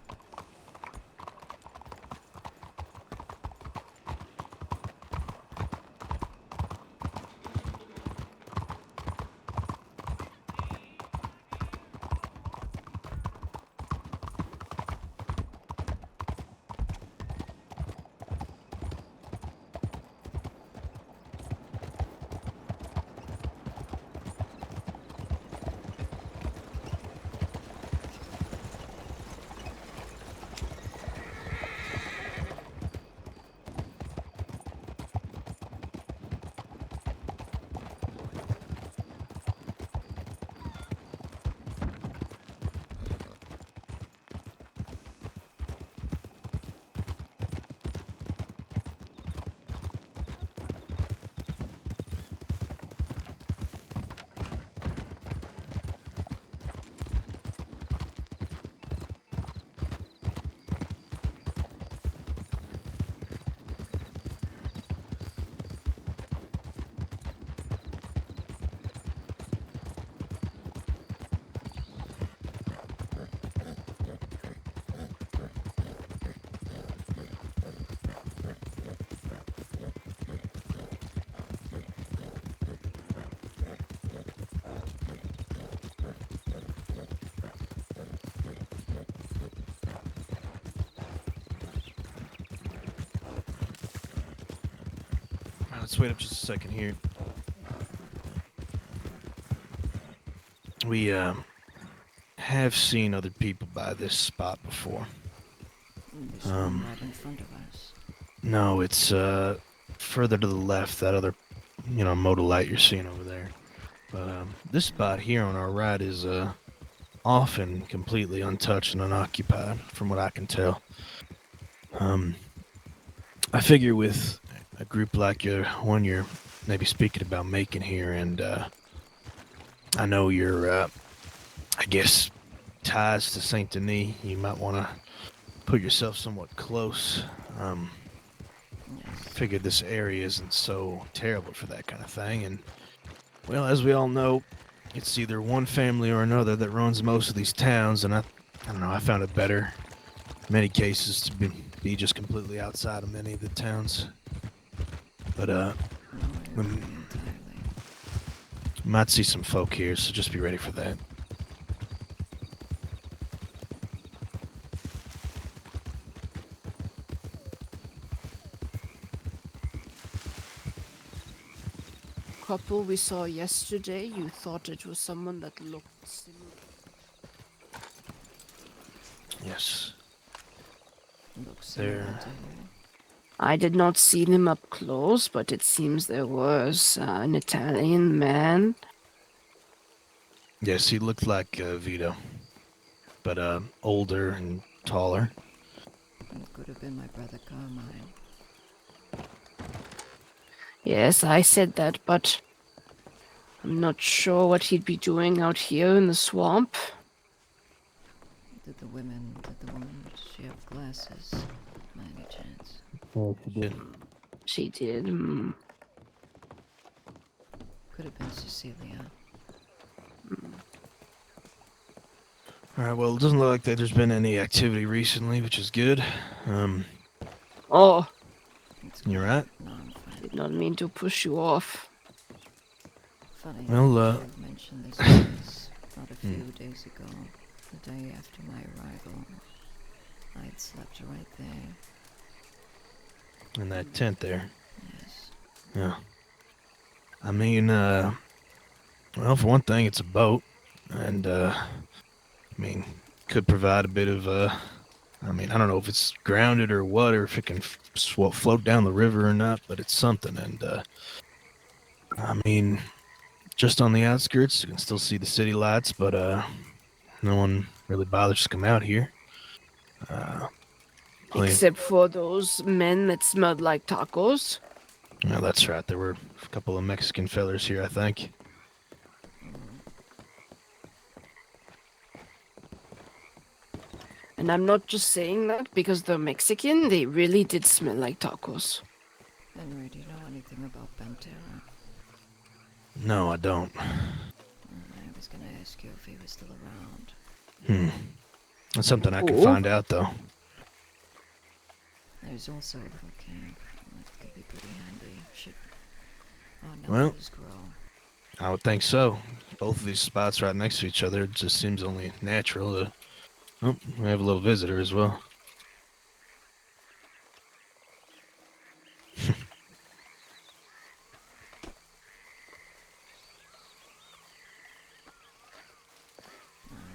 All right, let's wait up just a second here. We have seen other people by this spot before. This one right in front of us. No, it's further to the left, that other, modal light you're seeing over there. But this spot here on our right is often completely untouched and unoccupied, from what I can tell. I figure with a group like one you're maybe speaking about making here, and I know your, I guess, ties to Saint Denis, you might want to put yourself somewhat close. Yes. Figured this area isn't so terrible for that kind of thing, and well, as we all know, it's either one family or another that runs most of these towns, and I don't know, I found it better in many cases to be just completely outside of many of the towns. But No, I we agree entirely. might see some folk here, so just be ready for that. Couple we saw yesterday, you thought it was someone that looked similar. Yes. Looks similar There. to you. I did not see them up close, but it seems there was an Italian man. Yes, he looked like Vito, but older and taller. It could have been my brother Carmine. Yes, I said that, but I'm not sure what he'd be doing out here in the swamp. Did the woman, she have glasses, by any chance? Oh, she did. She did. Could have been Cecilia. All right. Well, it doesn't look like that there's been any activity recently, which is good. Oh, It's You good. right? No, I'm fine. did not mean to push you off. Funny, Well, you should mentioned this place. Not a few days ago, the day after my arrival, I had slept right there. In that tent there. Yes. Yeah. I mean, well, for one thing, it's a boat, and I mean, could provide a bit of I mean, I don't know if it's grounded or what, or if it can float down the river or not, but it's something. And I mean, just on the outskirts, you can still see the city lights, but no one really bothers to come out here. Plenty. Except for those men that smelled like tacos. Well, that's right. There were a couple of Mexican fellers here, I think. And I'm not just saying that because they're Mexican, they really did smell like tacos. Henry, do you know anything about Pantera? No, I don't. I was gonna ask you if he was still around. That's something I could Who? find out, though. There's also a little camp. That could be pretty handy. Should our Well- numbers grow. I would think so. Both of these spots right next to each other, it just seems only natural to... Oh, we have a little visitor as well.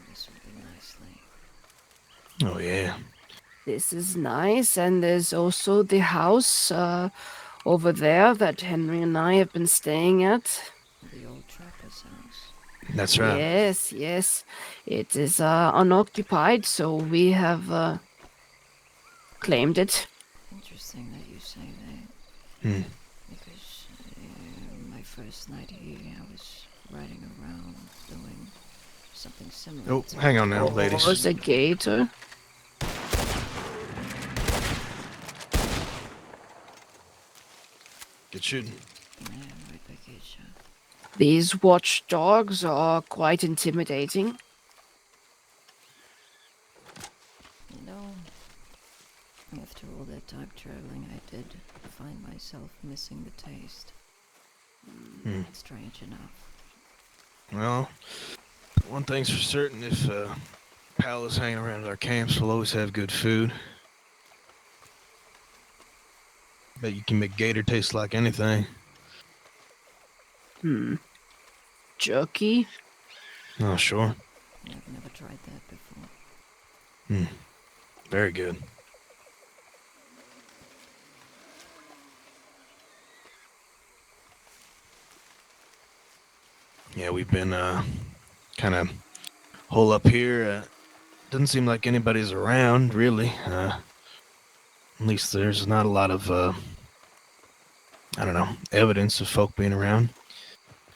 This would be nicely. Oh, yeah. This is nice, and there's also the house over there that Henry and I have been staying at. The old trapper's house. That's right. Yes, yes. It is unoccupied, so we have claimed it. Interesting that you say that. Hmm. Because my first night here, I was riding around doing something similar. Oh, to hang on now, what ladies. Was a gator. Good shooting. Yeah, right back at you. These watchdogs are quite intimidating. You know, after all that time traveling, I did find myself missing the taste. Strange enough. Well, one thing's for certain, if Pal is hanging around our camps, we'll always have good food. Bet you can make gator taste like anything. Jerky? Oh, sure. I've never tried that before. Very good. Yeah, we've been kind of hole up here. Doesn't seem like anybody's around, really. At least there's not a lot of, I don't know, evidence of folk being around.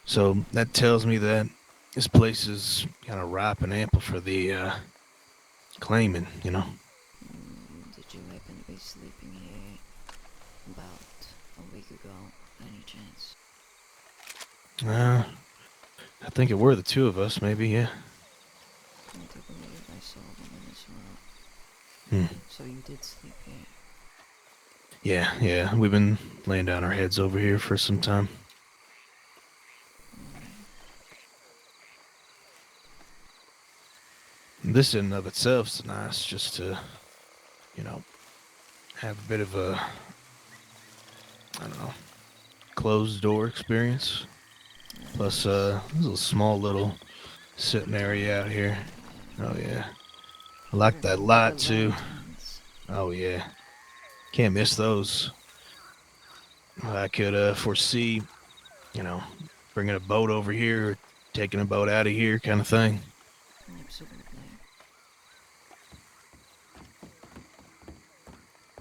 So that tells me that this place is kind of ripe and ample for the claiming, you know. Did you happen to be sleeping here about a week ago, any chance? I think it were the two of us, maybe, yeah. I do believe I saw them as well. So you did sleep here? Yeah, we've been laying down our heads over here for some time. This in and of itself is nice, just to, you know, have a bit of a, I don't know, closed door experience. Plus, there's a small little sitting area out here. Oh yeah, I like that light too. Oh yeah. Can't miss those. I could foresee, bringing a boat over here, or taking a boat out of here, kind of thing. Absolutely.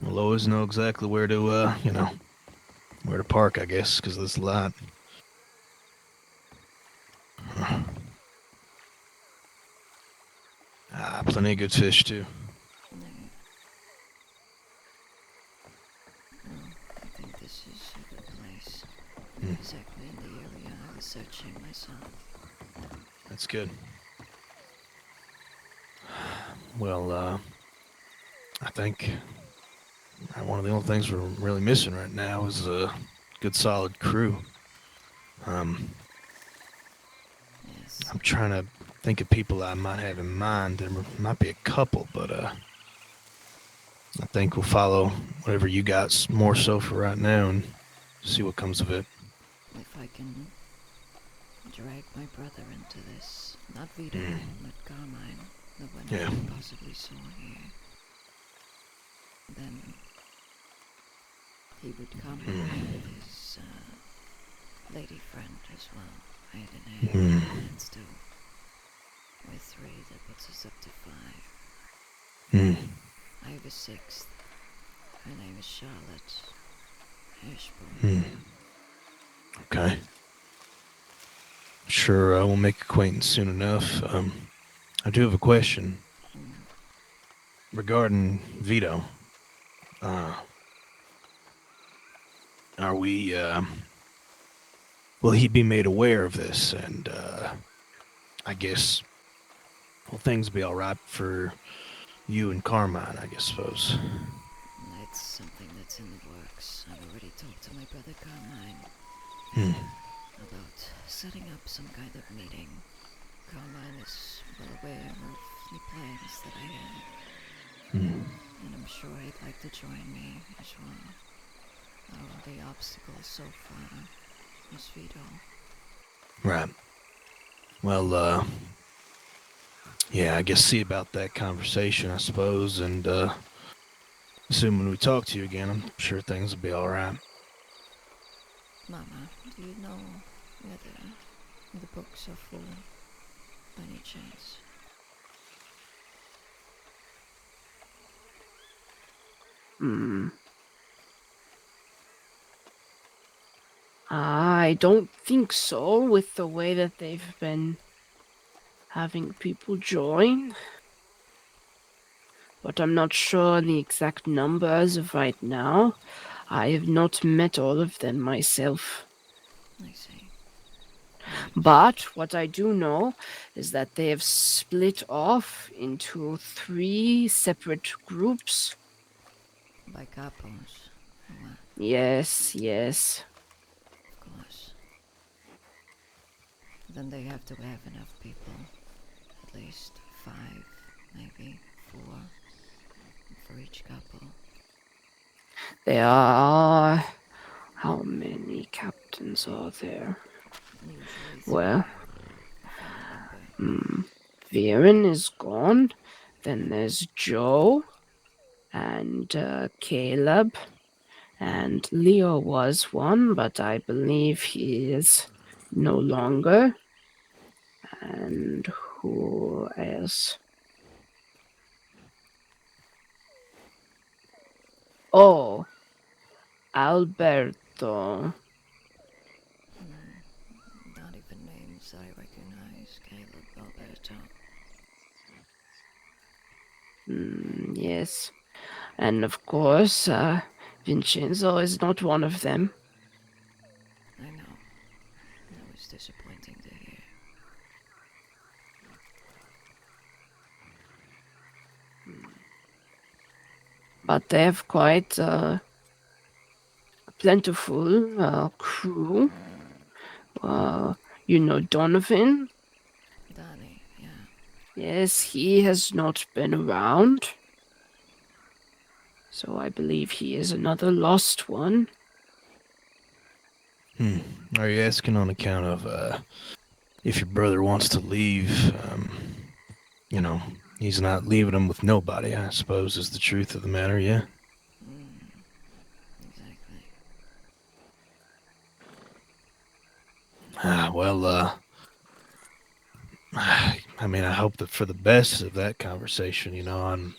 We'll always know exactly where to, where to park, I guess, because there's a lot. Plenty of good fish, too. No. Well, I think this is a good place. Exactly in the area I was searching myself. That's good. Well, I think one of the only things we're really missing right now is a good solid crew. I'm Yes. trying to think of people I might have in mind. There might be a couple, but I think we'll follow whatever you got more so for right now and see what comes of it. If I can drag my brother into this, not Vito, but Carmine, the one Yeah. I possibly saw here, then he would come with his lady friend as well, hand in hand. That's two. With three, that puts us up to 5. I have a 6th. Her name is Charlotte Ashburn. Okay. Sure, we'll make acquaintance soon enough. I do have a question regarding Vito. Are we, will he be made aware of this? And, I guess, will things be alright for you and Carmine, I guess, suppose? It's something that's in the works. I've already talked to my brother Carmine about setting up some kind of meeting. Carmine is well aware of the plans that I have. And I'm sure he'd like to join me as well. The obstacle so far is Vito. Right. Well, yeah, I guess see about that conversation, I suppose, and, soon when we talk to you again, I'm sure things will be alright. Mama, do you know whether the books are full by any chance? I don't think so, with the way that they've been having people join. But I'm not sure the exact number as of right now. I have not met all of them myself. I see. But what I do know is that they have split off into 3 separate groups. By capos. Well, Yes. of course. Then they have to have enough people. At least 5, maybe 4, for each couple. There are... How many captains are there? Usually 3, Well, if I remember. Viren is gone. Then there's Joe and Caleb. And Leo was one, but I believe he is no longer. And who else? Oh, Alberto. Not even names I recognize. Caleb, Alberto. Yes. And of course, Vincenzo is not one of them. I know. That was disappointing to hear. But they have quite a plentiful crew. You know Donovan? Danny, yeah. Yes, he has not been around. So I believe he is another lost one. Are you asking on account of, if your brother wants to leave, he's not leaving him with nobody, I suppose, is the truth of the matter, yeah? Well, I mean, I hope that for the best of that conversation, I'm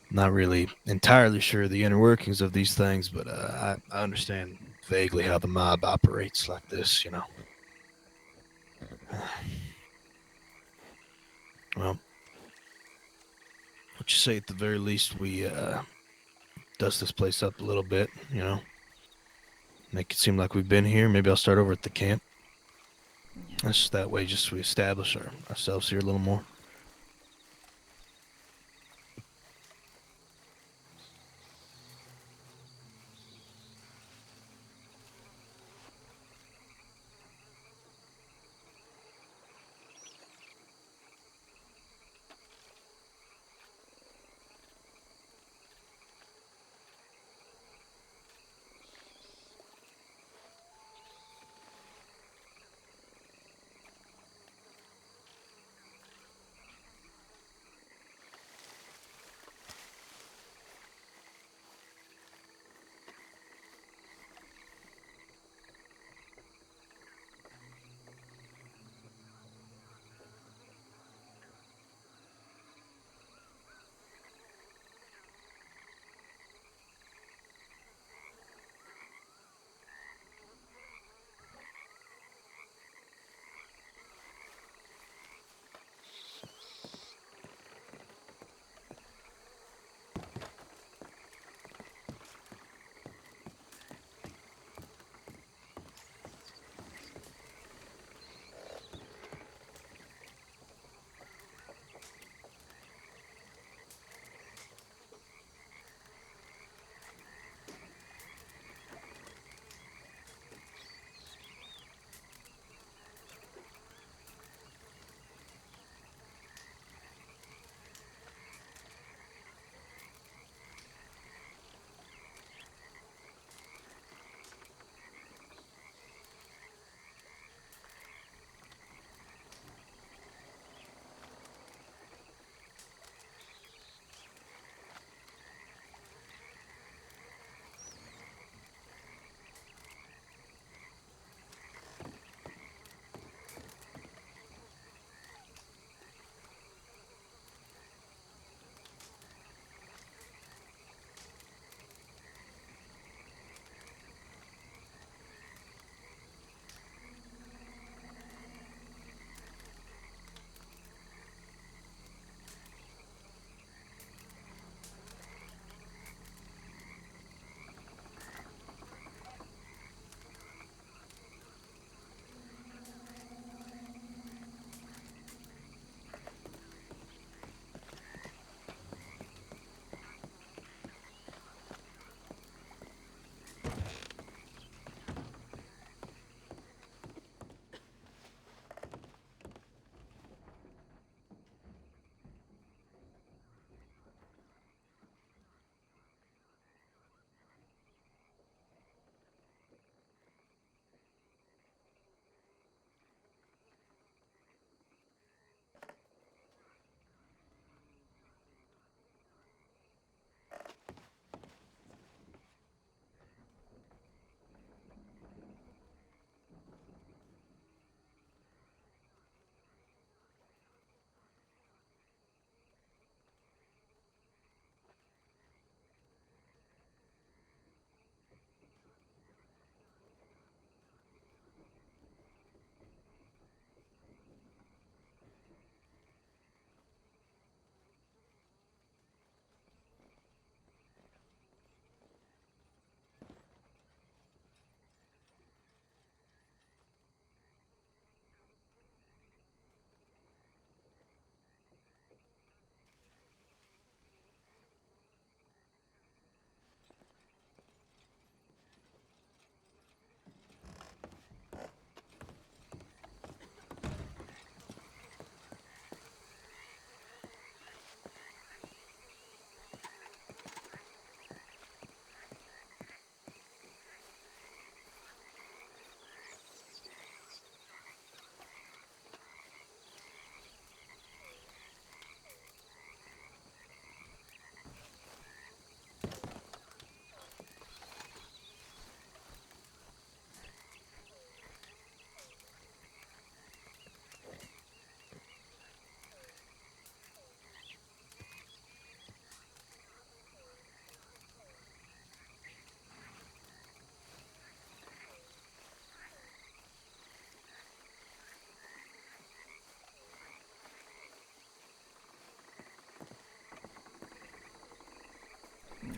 not really entirely sure of the inner workings of these things, but I understand vaguely how the mob operates like this. Well, what you say at the very least we dust this place up a little bit, make it seem like we've been here. Maybe I'll start over at the camp. Yeah. That's that way just we establish ourselves here a little more.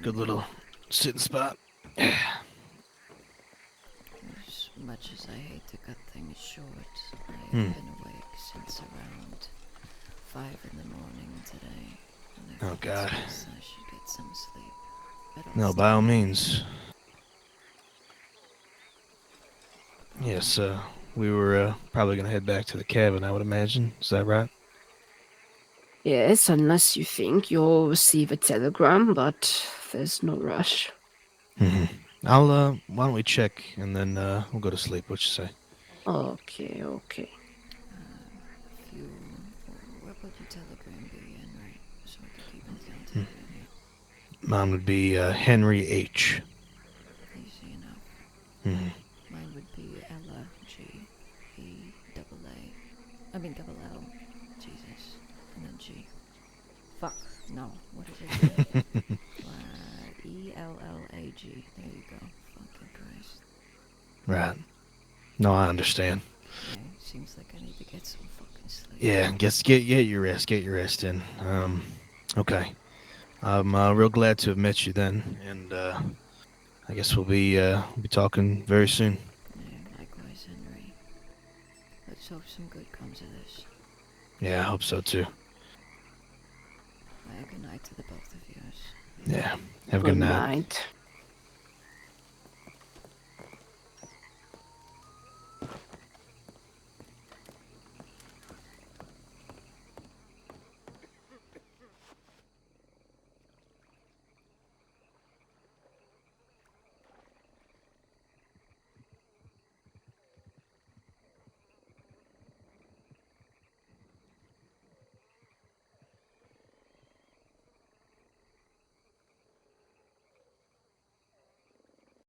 Good little sitting spot. As much as I hate to cut things short, I Hmm. have been awake since around 5 in the morning today. And I Oh, think God. it's best I should get some sleep. But I'll No, stay by all here. means. Yes, we were probably going to head back to the cabin, I would imagine. Is that right? Yes, unless you think you'll receive a telegram, but there's no rush. Mm-hmm. Why don't we check and then we'll go to sleep? What you say? Okay, okay. If you... What would your telegram be, Henry? So I can keep in contact Hmm. with you. Mine would be Henry H. Easy enough. Mm-hmm. Mine would be Ella G E double A. I mean double L. Jesus. And then G. Fuck. No. What is it again? ELLAG. There you go. Fucking Christ. Right. No, I understand. Okay. Seems like I need to get some fucking sleep. Yeah, get your rest. Get your rest in. Okay. I'm real glad to have met you then, and I guess we'll be talking very soon. Yeah, likewise, Henry. Let's hope some good comes of this. Yeah, I hope so too. Good night to the both of yours. Yeah. Have a good Good night. night.